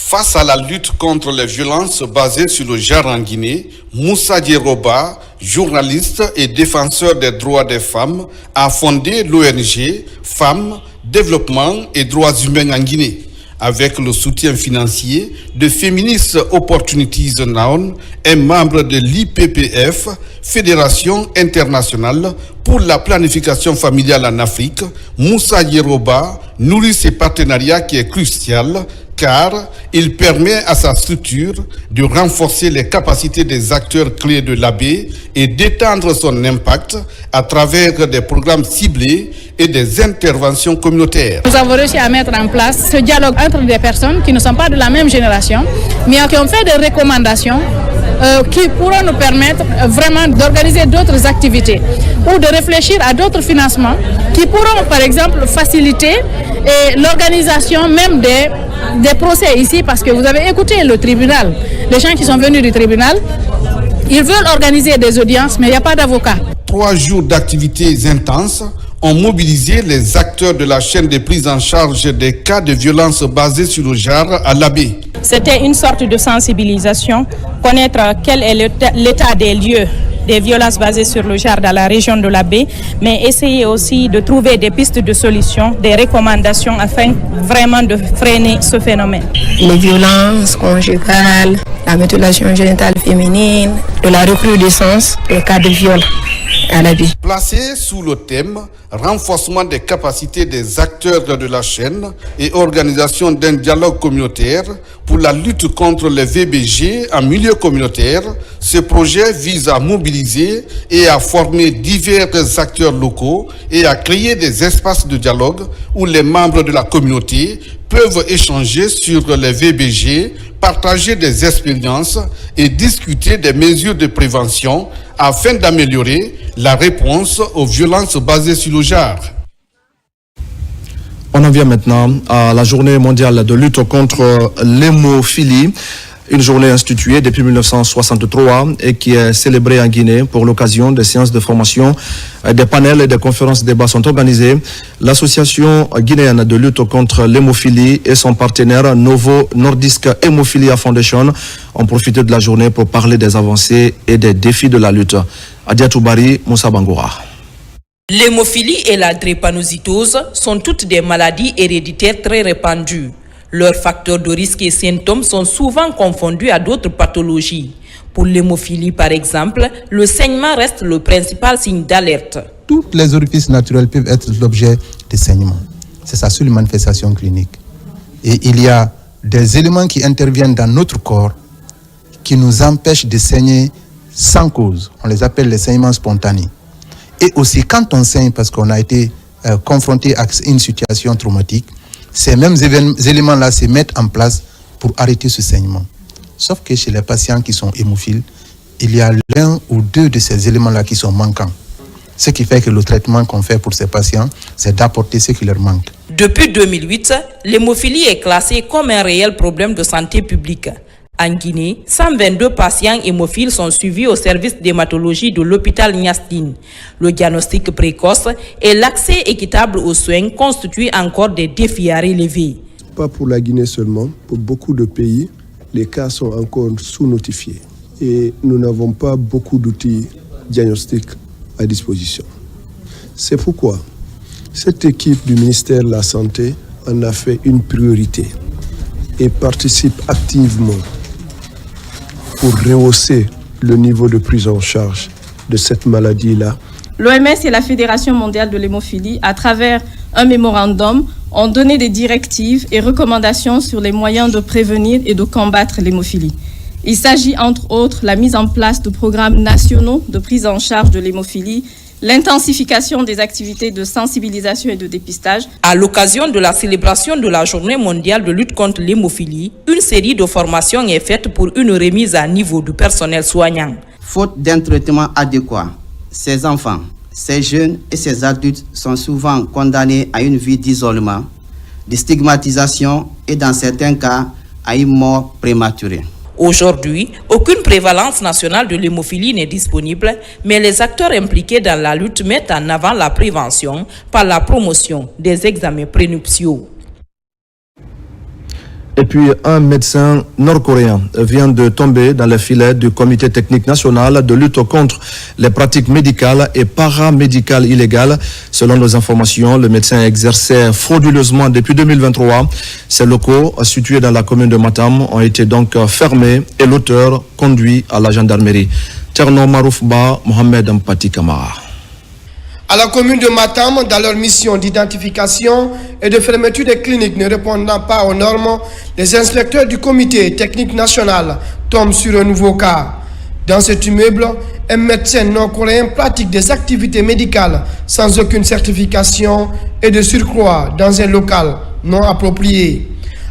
Face à la lutte contre les violences basées sur le genre en Guinée, Moussa Djeroba, journaliste et défenseur des droits des femmes, a fondé l'ONG Femmes, Développement et Droits Humains en Guinée. Avec le soutien financier de Feminist Opportunities Now, un membre de l'IPPF, Fédération internationale pour la planification familiale en Afrique, Moussa Djeroba nourrit ses partenariats qui est crucial car il permet à sa structure de renforcer les capacités des acteurs clés de l'AB et d'étendre son impact à travers des programmes ciblés et des interventions communautaires. Nous avons réussi à mettre en place ce dialogue entre des personnes qui ne sont pas de la même génération, mais qui ont fait des recommandations qui pourront nous permettre vraiment d'organiser d'autres activités ou de réfléchir à d'autres financements qui pourront par exemple faciliter l'organisation même des procès ici, parce que vous avez écouté le tribunal, les gens qui sont venus du tribunal, ils veulent organiser des audiences mais il n'y a pas d'avocat. 3 jours d'activités intenses ont mobilisé les acteurs de la chaîne de prise en charge des cas de violence basés sur le genre à l'AB. C'était une sorte de sensibilisation, connaître quel est l'état des lieux des violences basées sur le genre dans la région de la baie, mais essayer aussi de trouver des pistes de solutions, des recommandations afin vraiment de freiner ce phénomène. Les violences conjugales, la mutilation génitale féminine, de la recrudescence des cas de viol à la baie. Placé sous le thème renforcement des capacités des acteurs de la chaîne et organisation d'un dialogue communautaire pour la lutte contre les VBG en milieu communautaire, ce projet vise à mobiliser et à former divers acteurs locaux et à créer des espaces de dialogue où les membres de la communauté peuvent échanger sur les VBG, partager des expériences et discuter des mesures de prévention afin d'améliorer la réponse aux violences basées sur le genre. On en vient maintenant à la journée mondiale de lutte contre l'hémophilie, une journée instituée depuis 1963 et qui est célébrée en Guinée pour l'occasion des séances de formation. Des panels et des conférences débats sont organisés. L'association guinéenne de lutte contre l'hémophilie et son partenaire Novo Nordisk Hemophilia Foundation ont profité de la journée pour parler des avancées et des défis de la lutte. Adia Toubari, Moussa Bangoura. L'hémophilie et la drépanocytose sont toutes des maladies héréditaires très répandues. Leurs facteurs de risque et symptômes sont souvent confondus à d'autres pathologies. Pour l'hémophilie, par exemple, le saignement reste le principal signe d'alerte. Tous les orifices naturels peuvent être l'objet de saignement. C'est sa seule manifestation clinique. Et il y a des éléments qui interviennent dans notre corps qui nous empêchent de saigner sans cause. On les appelle les saignements spontanés. Et aussi, quand on saigne parce qu'on a été confronté à une situation traumatique, ces mêmes éléments-là se mettent en place pour arrêter ce saignement. Sauf que chez les patients qui sont hémophiles, il y a l'un ou deux de ces éléments-là qui sont manquants. Ce qui fait que le traitement qu'on fait pour ces patients, c'est d'apporter ce qui leur manque. Depuis 2008, l'hémophilie est classée comme un réel problème de santé publique. En Guinée, 122 patients hémophiles sont suivis au service d'hématologie de l'hôpital Niastine. Le diagnostic précoce et l'accès équitable aux soins constituent encore des défis à relever. Pas pour la Guinée seulement, pour beaucoup de pays, les cas sont encore sous-notifiés. Et nous n'avons pas beaucoup d'outils diagnostiques à disposition. C'est pourquoi cette équipe du ministère de la Santé en a fait une priorité et participe activement pour rehausser le niveau de prise en charge de cette maladie-là. L'OMS et la Fédération mondiale de l'hémophilie, à travers un mémorandum, ont donné des directives et recommandations sur les moyens de prévenir et de combattre l'hémophilie. Il s'agit entre autres la mise en place de programmes nationaux de prise en charge de l'hémophilie, l'intensification des activités de sensibilisation et de dépistage. À l'occasion de la célébration de la Journée mondiale de lutte contre l'hémophilie, une série de formations est faite pour une remise à niveau du personnel soignant. Faute d'un traitement adéquat, ces enfants, ces jeunes et ces adultes sont souvent condamnés à une vie d'isolement, de stigmatisation et dans certains cas à une mort prématurée. Aujourd'hui, aucune prévalence nationale de l'hémophilie n'est disponible, mais les acteurs impliqués dans la lutte mettent en avant la prévention par la promotion des examens prénuptiaux. Et puis, un médecin nord-coréen vient de tomber dans les filets du Comité technique national de lutte contre les pratiques médicales et paramédicales illégales. Selon nos informations, le médecin exerçait frauduleusement depuis 2023. Ces locaux, situés dans la commune de Matam, ont été donc fermés et l'auteur conduit à la gendarmerie. Tcherno Maroufba, Mohamed Mpati Kamara. À la commune de Matam, dans leur mission d'identification et de fermeture des cliniques ne répondant pas aux normes, les inspecteurs du comité technique national tombent sur un nouveau cas. Dans cet immeuble, un médecin nord-coréen pratique des activités médicales sans aucune certification et de surcroît dans un local non approprié.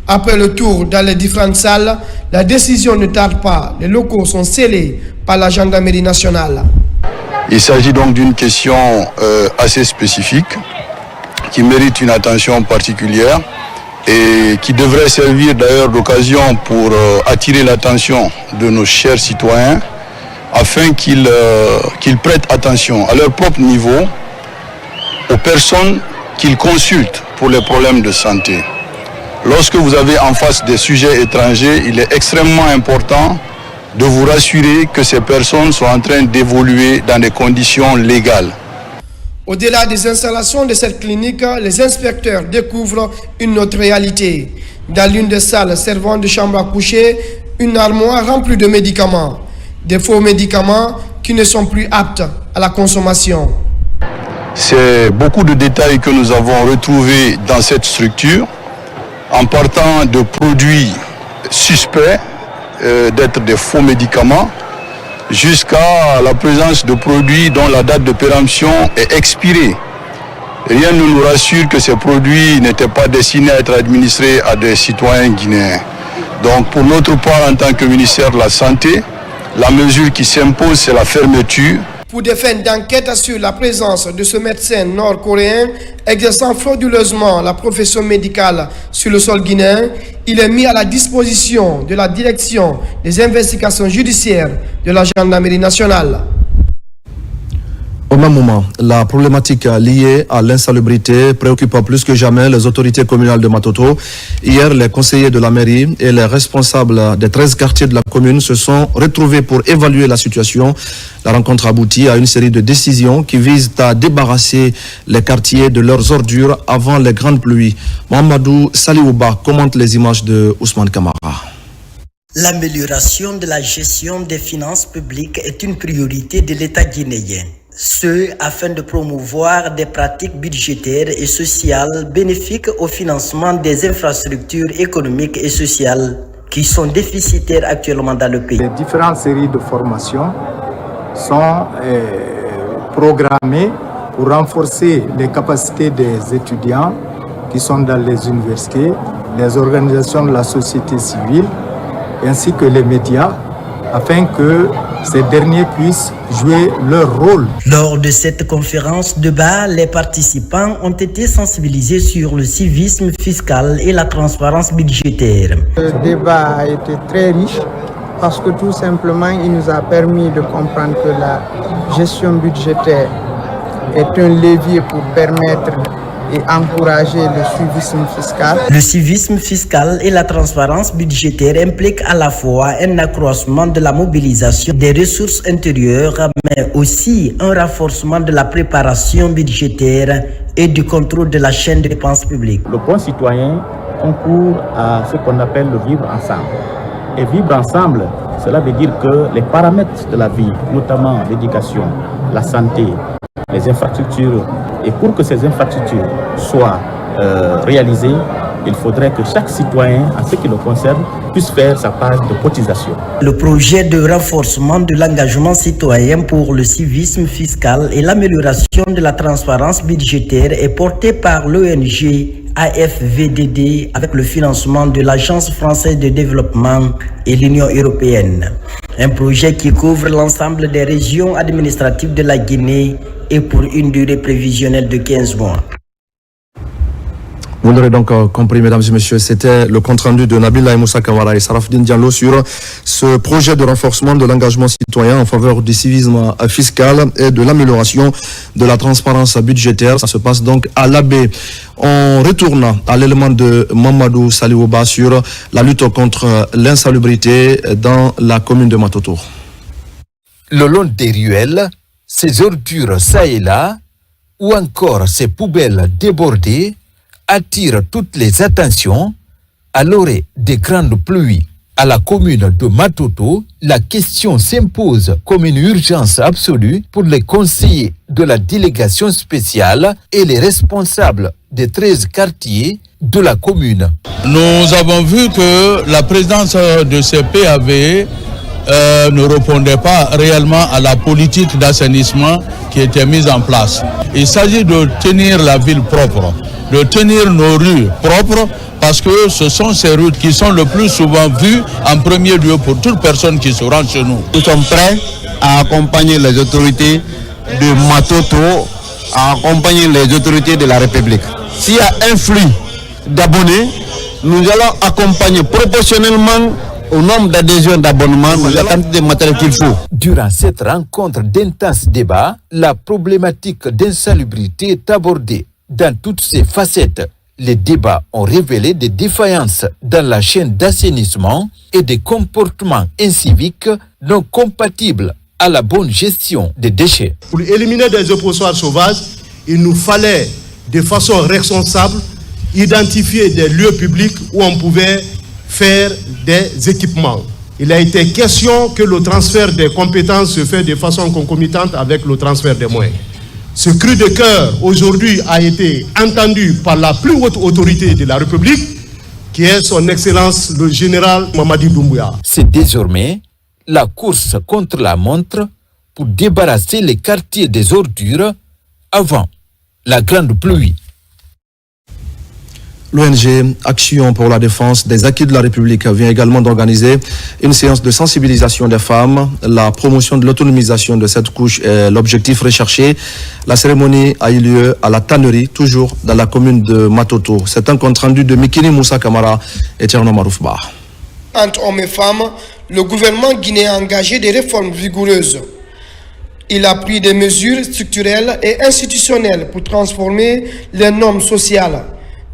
Après le tour dans les différentes salles, la décision ne tarde pas. Les locaux sont scellés par la gendarmerie nationale. Il s'agit donc d'une question assez spécifique qui mérite une attention particulière et qui devrait servir d'ailleurs d'occasion pour attirer l'attention de nos chers citoyens afin qu'ils prêtent attention à leur propre niveau aux personnes qu'ils consultent pour les problèmes de santé. Lorsque vous avez en face des sujets étrangers, il est extrêmement important de vous rassurer que ces personnes sont en train d'évoluer dans des conditions légales. Au-delà des installations de cette clinique, les inspecteurs découvrent une autre réalité. Dans l'une des salles servant de chambre à coucher, une armoire remplie de médicaments. Des faux médicaments qui ne sont plus aptes à la consommation. C'est beaucoup de détails que nous avons retrouvés dans cette structure, en partant de produits suspects d'être des faux médicaments, jusqu'à la présence de produits dont la date de péremption est expirée. Rien ne nous rassure que ces produits n'étaient pas destinés à être administrés à des citoyens guinéens. Donc pour notre part, en tant que ministère de la Santé, la mesure qui s'impose, c'est la fermeture. Pour des fins d'enquête sur la présence de ce médecin nord-coréen exerçant frauduleusement la profession médicale sur le sol guinéen, il est mis à la disposition de la direction des investigations judiciaires de la gendarmerie nationale. Au même moment, la problématique liée à l'insalubrité préoccupe plus que jamais les autorités communales de Matoto. Hier, les conseillers de la mairie et les responsables des 13 quartiers de la commune se sont retrouvés pour évaluer la situation. La rencontre aboutit à une série de décisions qui visent à débarrasser les quartiers de leurs ordures avant les grandes pluies. Mohamedou Saliouba commente les images de Ousmane Kamara. L'amélioration de la gestion des finances publiques est une priorité de l'État guinéen. Ce, afin de promouvoir des pratiques budgétaires et sociales bénéfiques au financement des infrastructures économiques et sociales qui sont déficitaires actuellement dans le pays. Les différentes séries de formations sont programmées pour renforcer les capacités des étudiants qui sont dans les universités, les organisations de la société civile ainsi que les médias, afin que ces derniers puissent jouer leur rôle. Lors de cette conférence de débat, les participants ont été sensibilisés sur le civisme fiscal et la transparence budgétaire. Le débat a été très riche parce que tout simplement il nous a permis de comprendre que la gestion budgétaire est un levier pour permettre et encourager le civisme fiscal. Le civisme fiscal et la transparence budgétaire impliquent à la fois un accroissement de la mobilisation des ressources intérieures, mais aussi un renforcement de la préparation budgétaire et du contrôle de la chaîne de dépenses publiques. Le bon citoyen concourt à ce qu'on appelle le vivre ensemble. Et vivre ensemble, cela veut dire que les paramètres de la vie, notamment l'éducation, la santé, les infrastructures, et pour que ces infrastructures soient réalisées, il faudrait que chaque citoyen, en ce qui le concerne, puisse faire sa part de cotisation. Le projet de renforcement de l'engagement citoyen pour le civisme fiscal et l'amélioration de la transparence budgétaire est porté par l'ONG AFVDD avec le financement de l'Agence française de développement et l'Union européenne. Un projet qui couvre l'ensemble des régions administratives de la Guinée et pour une durée prévisionnelle de 15 mois. Vous l'aurez donc compris, mesdames et messieurs, c'était le compte-rendu de Nabila Moussa Kamara et Sarafdine Diallo sur ce projet de renforcement de l'engagement citoyen en faveur du civisme fiscal et de l'amélioration de la transparence budgétaire. Ça se passe donc à l'Abbé. On retourne à l'élément de Mamadou Saliouba sur la lutte contre l'insalubrité dans la commune de Matoto. Le long des ruelles, ces ordures ça et là, ou encore ces poubelles débordées, attire toutes les attentions à l'orée des grandes pluies. À la commune de Matoto, la question s'impose comme une urgence absolue pour les conseillers de la délégation spéciale et les responsables des 13 quartiers de la commune. Nous avons vu que la présidence de ces PAV ne répondait pas réellement à la politique d'assainissement qui était mise en place. Il s'agit de tenir la ville propre, de tenir nos rues propres, parce que ce sont ces routes qui sont le plus souvent vues en premier lieu pour toute personne qui se rend chez nous. Nous sommes prêts à accompagner les autorités de Matoto, à accompagner les autorités de la République. S'il y a un flux d'abonnés, nous allons accompagner proportionnellement au nombre d'adhésions d'abonnements, la quantité de matériel qu'il faut. Durant cette rencontre d'intenses débats, la problématique d'insalubrité est abordée dans toutes ses facettes. Les débats ont révélé des défaillances dans la chaîne d'assainissement et des comportements inciviques non compatibles à la bonne gestion des déchets. Pour éliminer des dépotoirs sauvages, il nous fallait de façon responsable identifier des lieux publics où on pouvait faire des équipements. Il a été question que le transfert des compétences se fait de façon concomitante avec le transfert des moyens. Ce cri de cœur aujourd'hui a été entendu par la plus haute autorité de la République, qui est son Excellence le général Mamadi Doumbouya. C'est désormais la course contre la montre pour débarrasser les quartiers des ordures avant la grande pluie. L'ONG Action pour la défense des acquis de la République vient également d'organiser une séance de sensibilisation des femmes. La promotion de l'autonomisation de cette couche est l'objectif recherché. La cérémonie a eu lieu à la tannerie, toujours dans la commune de Matoto. C'est un compte rendu de Mikini Moussa Kamara et Tcherno Maroufba. Entre hommes et femmes, le gouvernement guinéen a engagé des réformes vigoureuses. Il a pris des mesures structurelles et institutionnelles pour transformer les normes sociales.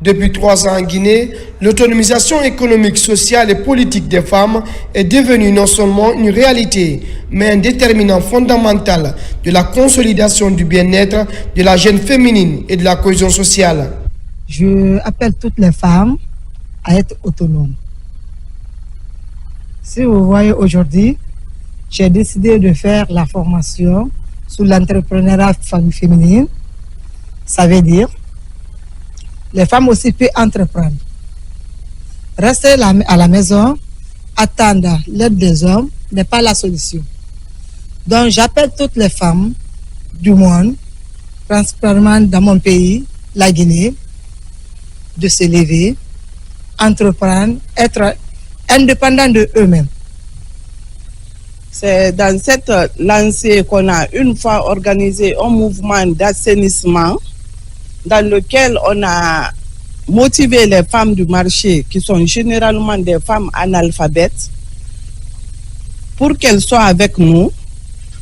Depuis 3 ans en Guinée, l'autonomisation économique, sociale et politique des femmes est devenue non seulement une réalité, mais un déterminant fondamental de la consolidation du bien-être de la jeune féminine et de la cohésion sociale. Je appelle toutes les femmes à être autonomes. Si vous voyez aujourd'hui, j'ai décidé de faire la formation sur l'entrepreneuriat féminin. Ça veut dire les femmes aussi peuvent entreprendre. Rester à la maison, attendre l'aide des hommes n'est pas la solution. Donc j'appelle toutes les femmes du monde, principalement dans mon pays, la Guinée, de se lever, entreprendre, être indépendants de eux-mêmes. C'est dans cette lancée qu'on a une fois organisé un mouvement d'assainissement dans lequel on a motivé les femmes du marché, qui sont généralement des femmes analphabètes, pour qu'elles soient avec nous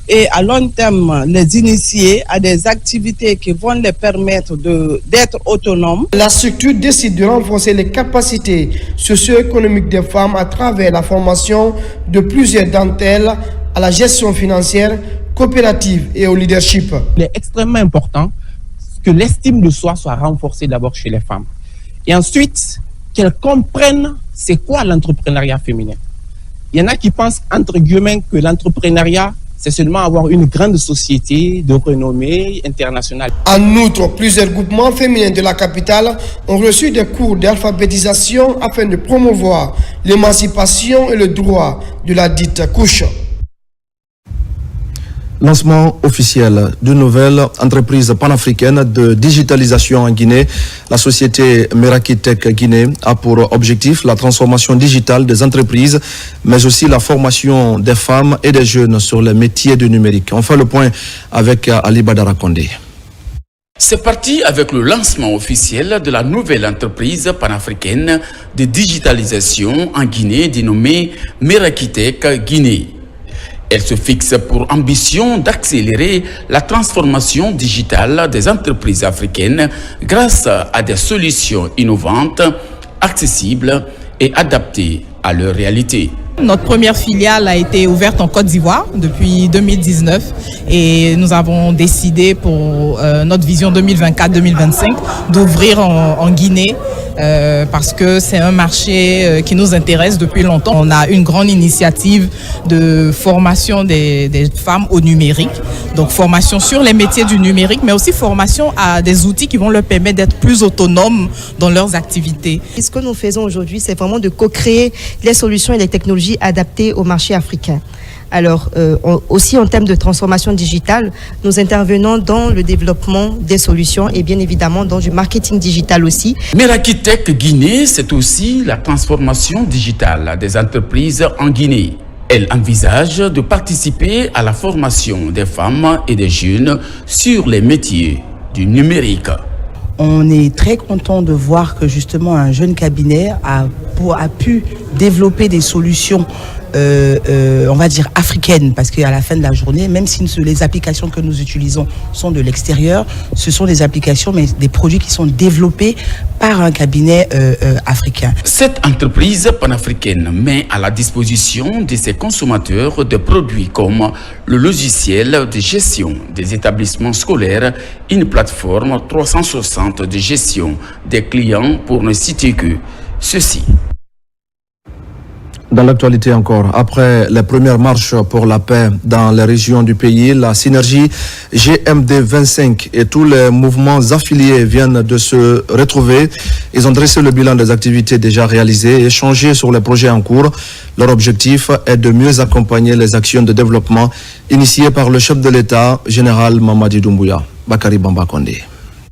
et à long terme les initier à des activités qui vont les permettre d'être autonomes. La structure décide de renforcer les capacités socio-économiques des femmes à travers la formation de plusieurs d'entre elles à la gestion financière, coopérative et au leadership. Il est extrêmement important que l'estime de soi soit renforcée d'abord chez les femmes. Et ensuite, qu'elles comprennent c'est quoi l'entrepreneuriat féminin. Il y en a qui pensent, entre guillemets, que l'entrepreneuriat, c'est seulement avoir une grande société de renommée internationale. En outre, plusieurs groupements féminins de la capitale ont reçu des cours d'alphabétisation afin de promouvoir l'émancipation et le droit de la dite couche. Lancement officiel d'une nouvelle entreprise panafricaine de digitalisation en Guinée. La société Merakitech Guinée a pour objectif la transformation digitale des entreprises, mais aussi la formation des femmes et des jeunes sur les métiers du numérique. On fait le point avec Ali Badara Kondé. C'est parti avec le lancement officiel de la nouvelle entreprise panafricaine de digitalisation en Guinée dénommée Merakitech Guinée. Elle se fixe pour ambition d'accélérer la transformation digitale des entreprises africaines grâce à des solutions innovantes, accessibles et adaptées à leur réalité. Notre première filiale a été ouverte en Côte d'Ivoire depuis 2019 et nous avons décidé pour notre vision 2024-2025 d'ouvrir en Guinée parce que c'est un marché qui nous intéresse depuis longtemps. On a une grande initiative de formation des femmes au numérique, donc formation sur les métiers du numérique, mais aussi formation à des outils qui vont leur permettre d'être plus autonomes dans leurs activités. Ce que nous faisons aujourd'hui, c'est vraiment de co-créer les solutions et les technologies adaptées au marché africain. Alors, aussi en termes de transformation digitale, nous intervenons dans le développement des solutions et bien évidemment dans du marketing digital aussi. Merakitech Guinée, c'est aussi la transformation digitale des entreprises en Guinée. Elle envisage de participer à la formation des femmes et des jeunes sur les métiers du numérique. On est très content de voir que justement un jeune cabinet a pu développer des solutions on va dire africaines, parce qu'à la fin de la journée, même si les applications que nous utilisons sont de l'extérieur, ce sont des applications, mais des produits qui sont développés par un cabinet africain. Cette entreprise panafricaine met à la disposition de ses consommateurs des produits comme le logiciel de gestion des établissements scolaires, une plateforme 360 de gestion des clients pour ne citer que ceci. Dans l'actualité encore, après les premières marches pour la paix dans les régions du pays, la synergie GMD 25 et tous les mouvements affiliés viennent de se retrouver. Ils ont dressé le bilan des activités déjà réalisées et échangé sur les projets en cours. Leur objectif est de mieux accompagner les actions de développement initiées par le chef de l'État, général Mamadi Doumbouya. Bakari Bamba Kondé.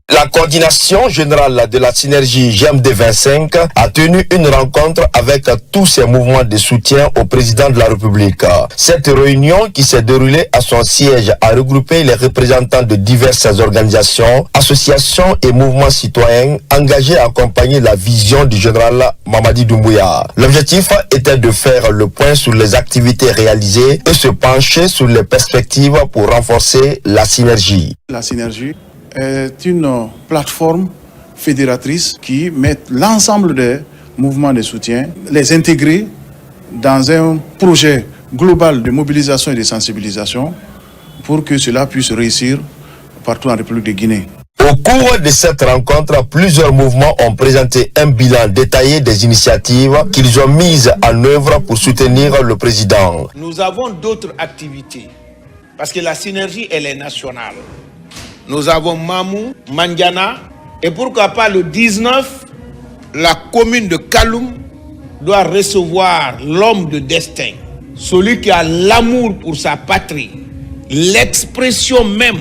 La coordination générale de la synergie GMD 25 a tenu une rencontre avec tous ces mouvements de soutien au président de la République. Cette réunion qui s'est déroulée à son siège a regroupé les représentants de diverses organisations, associations et mouvements citoyens engagés à accompagner la vision du général Mamadi Doumbouya. L'objectif était de faire le point sur les activités réalisées et se pencher sur les perspectives pour renforcer la synergie. La synergie est une plateforme fédératrice qui met l'ensemble des mouvements de soutien, les intégrer dans un projet global de mobilisation et de sensibilisation pour que cela puisse réussir partout en République de Guinée. Au cours de cette rencontre, plusieurs mouvements ont présenté un bilan détaillé des initiatives qu'ils ont mises en œuvre pour soutenir le président. Nous avons d'autres activités parce que la synergie, elle est nationale. Nous avons Mamou, Mandiana, et pourquoi pas le 19, la commune de Kaloum doit recevoir l'homme de destin, celui qui a l'amour pour sa patrie, l'expression même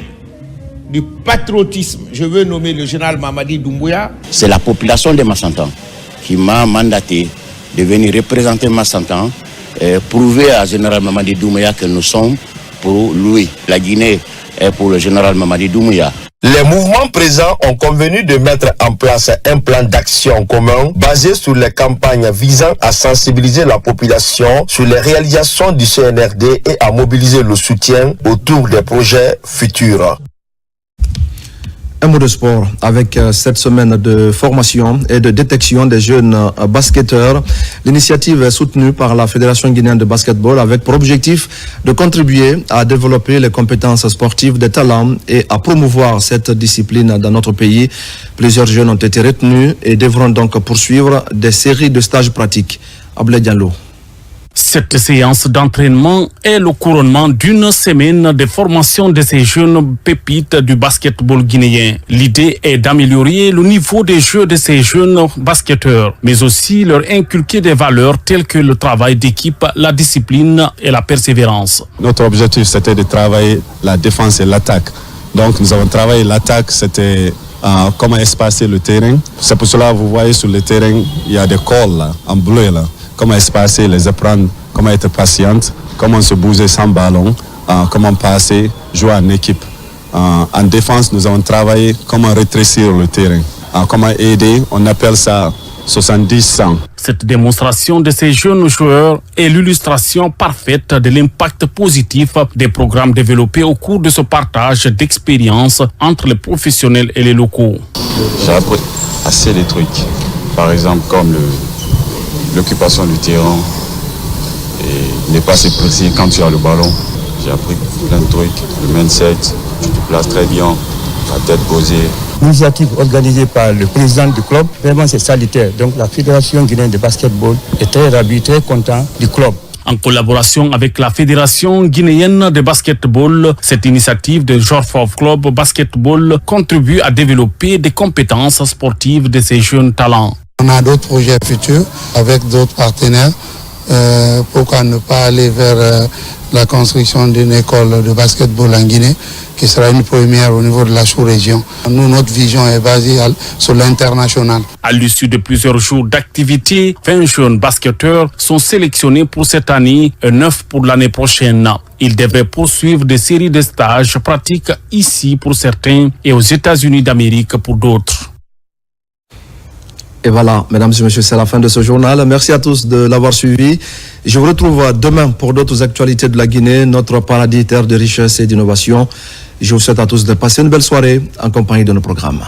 du patriotisme. Je veux nommer le général Mamadi Doumbouya. C'est la population de Massantan qui m'a mandaté de venir représenter Massantan et prouver à général Mamadi Doumbouya que nous sommes pour lui. La Guinée est pour le général Mamadi Doumbouya. Les mouvements présents ont convenu de mettre en place un plan d'action commun basé sur les campagnes visant à sensibiliser la population sur les réalisations du CNRD et à mobiliser le soutien autour des projets futurs. Un mot de sport avec cette semaine de formation et de détection des jeunes basketteurs. L'initiative est soutenue par la Fédération guinéenne de basketball avec pour objectif de contribuer à développer les compétences sportives des talents et à promouvoir cette discipline dans notre pays. Plusieurs jeunes ont été retenus et devront donc poursuivre des séries de stages pratiques. Ablaye Diallo. Cette séance d'entraînement est le couronnement d'une semaine de formation de ces jeunes pépites du basketball guinéen. L'idée est d'améliorer le niveau des jeux de ces jeunes basketteurs, mais aussi leur inculquer des valeurs telles que le travail d'équipe, la discipline et la persévérance. Notre objectif, c'était de travailler la défense et l'attaque. Donc nous avons travaillé l'attaque, c'était comment espacer le terrain. C'est pour cela que vous voyez sur le terrain, il y a des calls là, en bleu là. Comment espacer, les apprendre, comment être patiente, comment se bouger sans ballon, comment passer, jouer en équipe. En défense, nous avons travaillé comment rétrécir le terrain, comment aider, on appelle ça 70-100. Cette démonstration de ces jeunes joueurs est l'illustration parfaite de l'impact positif des programmes développés au cours de ce partage d'expériences entre les professionnels et les locaux. J'ai appris assez de trucs, par exemple comme l'occupation du terrain et ne pas se préciser quand tu as le ballon. J'ai appris plein de trucs, le mindset, tu te places très bien, la tête posée. L'initiative organisée par le président du club, vraiment c'est salutaire. Donc la Fédération guinéenne de basketball est très ravie, très content du club. En collaboration avec la Fédération guinéenne de basketball, cette initiative de Jorfov Club Basketball contribue à développer des compétences sportives de ces jeunes talents. On a d'autres projets futurs avec d'autres partenaires. Pourquoi ne pas aller vers la construction d'une école de basketball en Guinée, qui sera une première au niveau de la sous-région. Nous, notre vision est basée sur l'international. À l'issue de plusieurs jours d'activité, 20 jeunes basketteurs sont sélectionnés pour cette année et 9 pour l'année prochaine. Ils devraient poursuivre des séries de stages pratiques ici pour certains et aux États-Unis d'Amérique pour d'autres. Et voilà, mesdames et messieurs, c'est la fin de ce journal. Merci à tous de l'avoir suivi. Je vous retrouve demain pour d'autres actualités de la Guinée, notre paradis terre de richesse et d'innovation. Je vous souhaite à tous de passer une belle soirée en compagnie de nos programmes.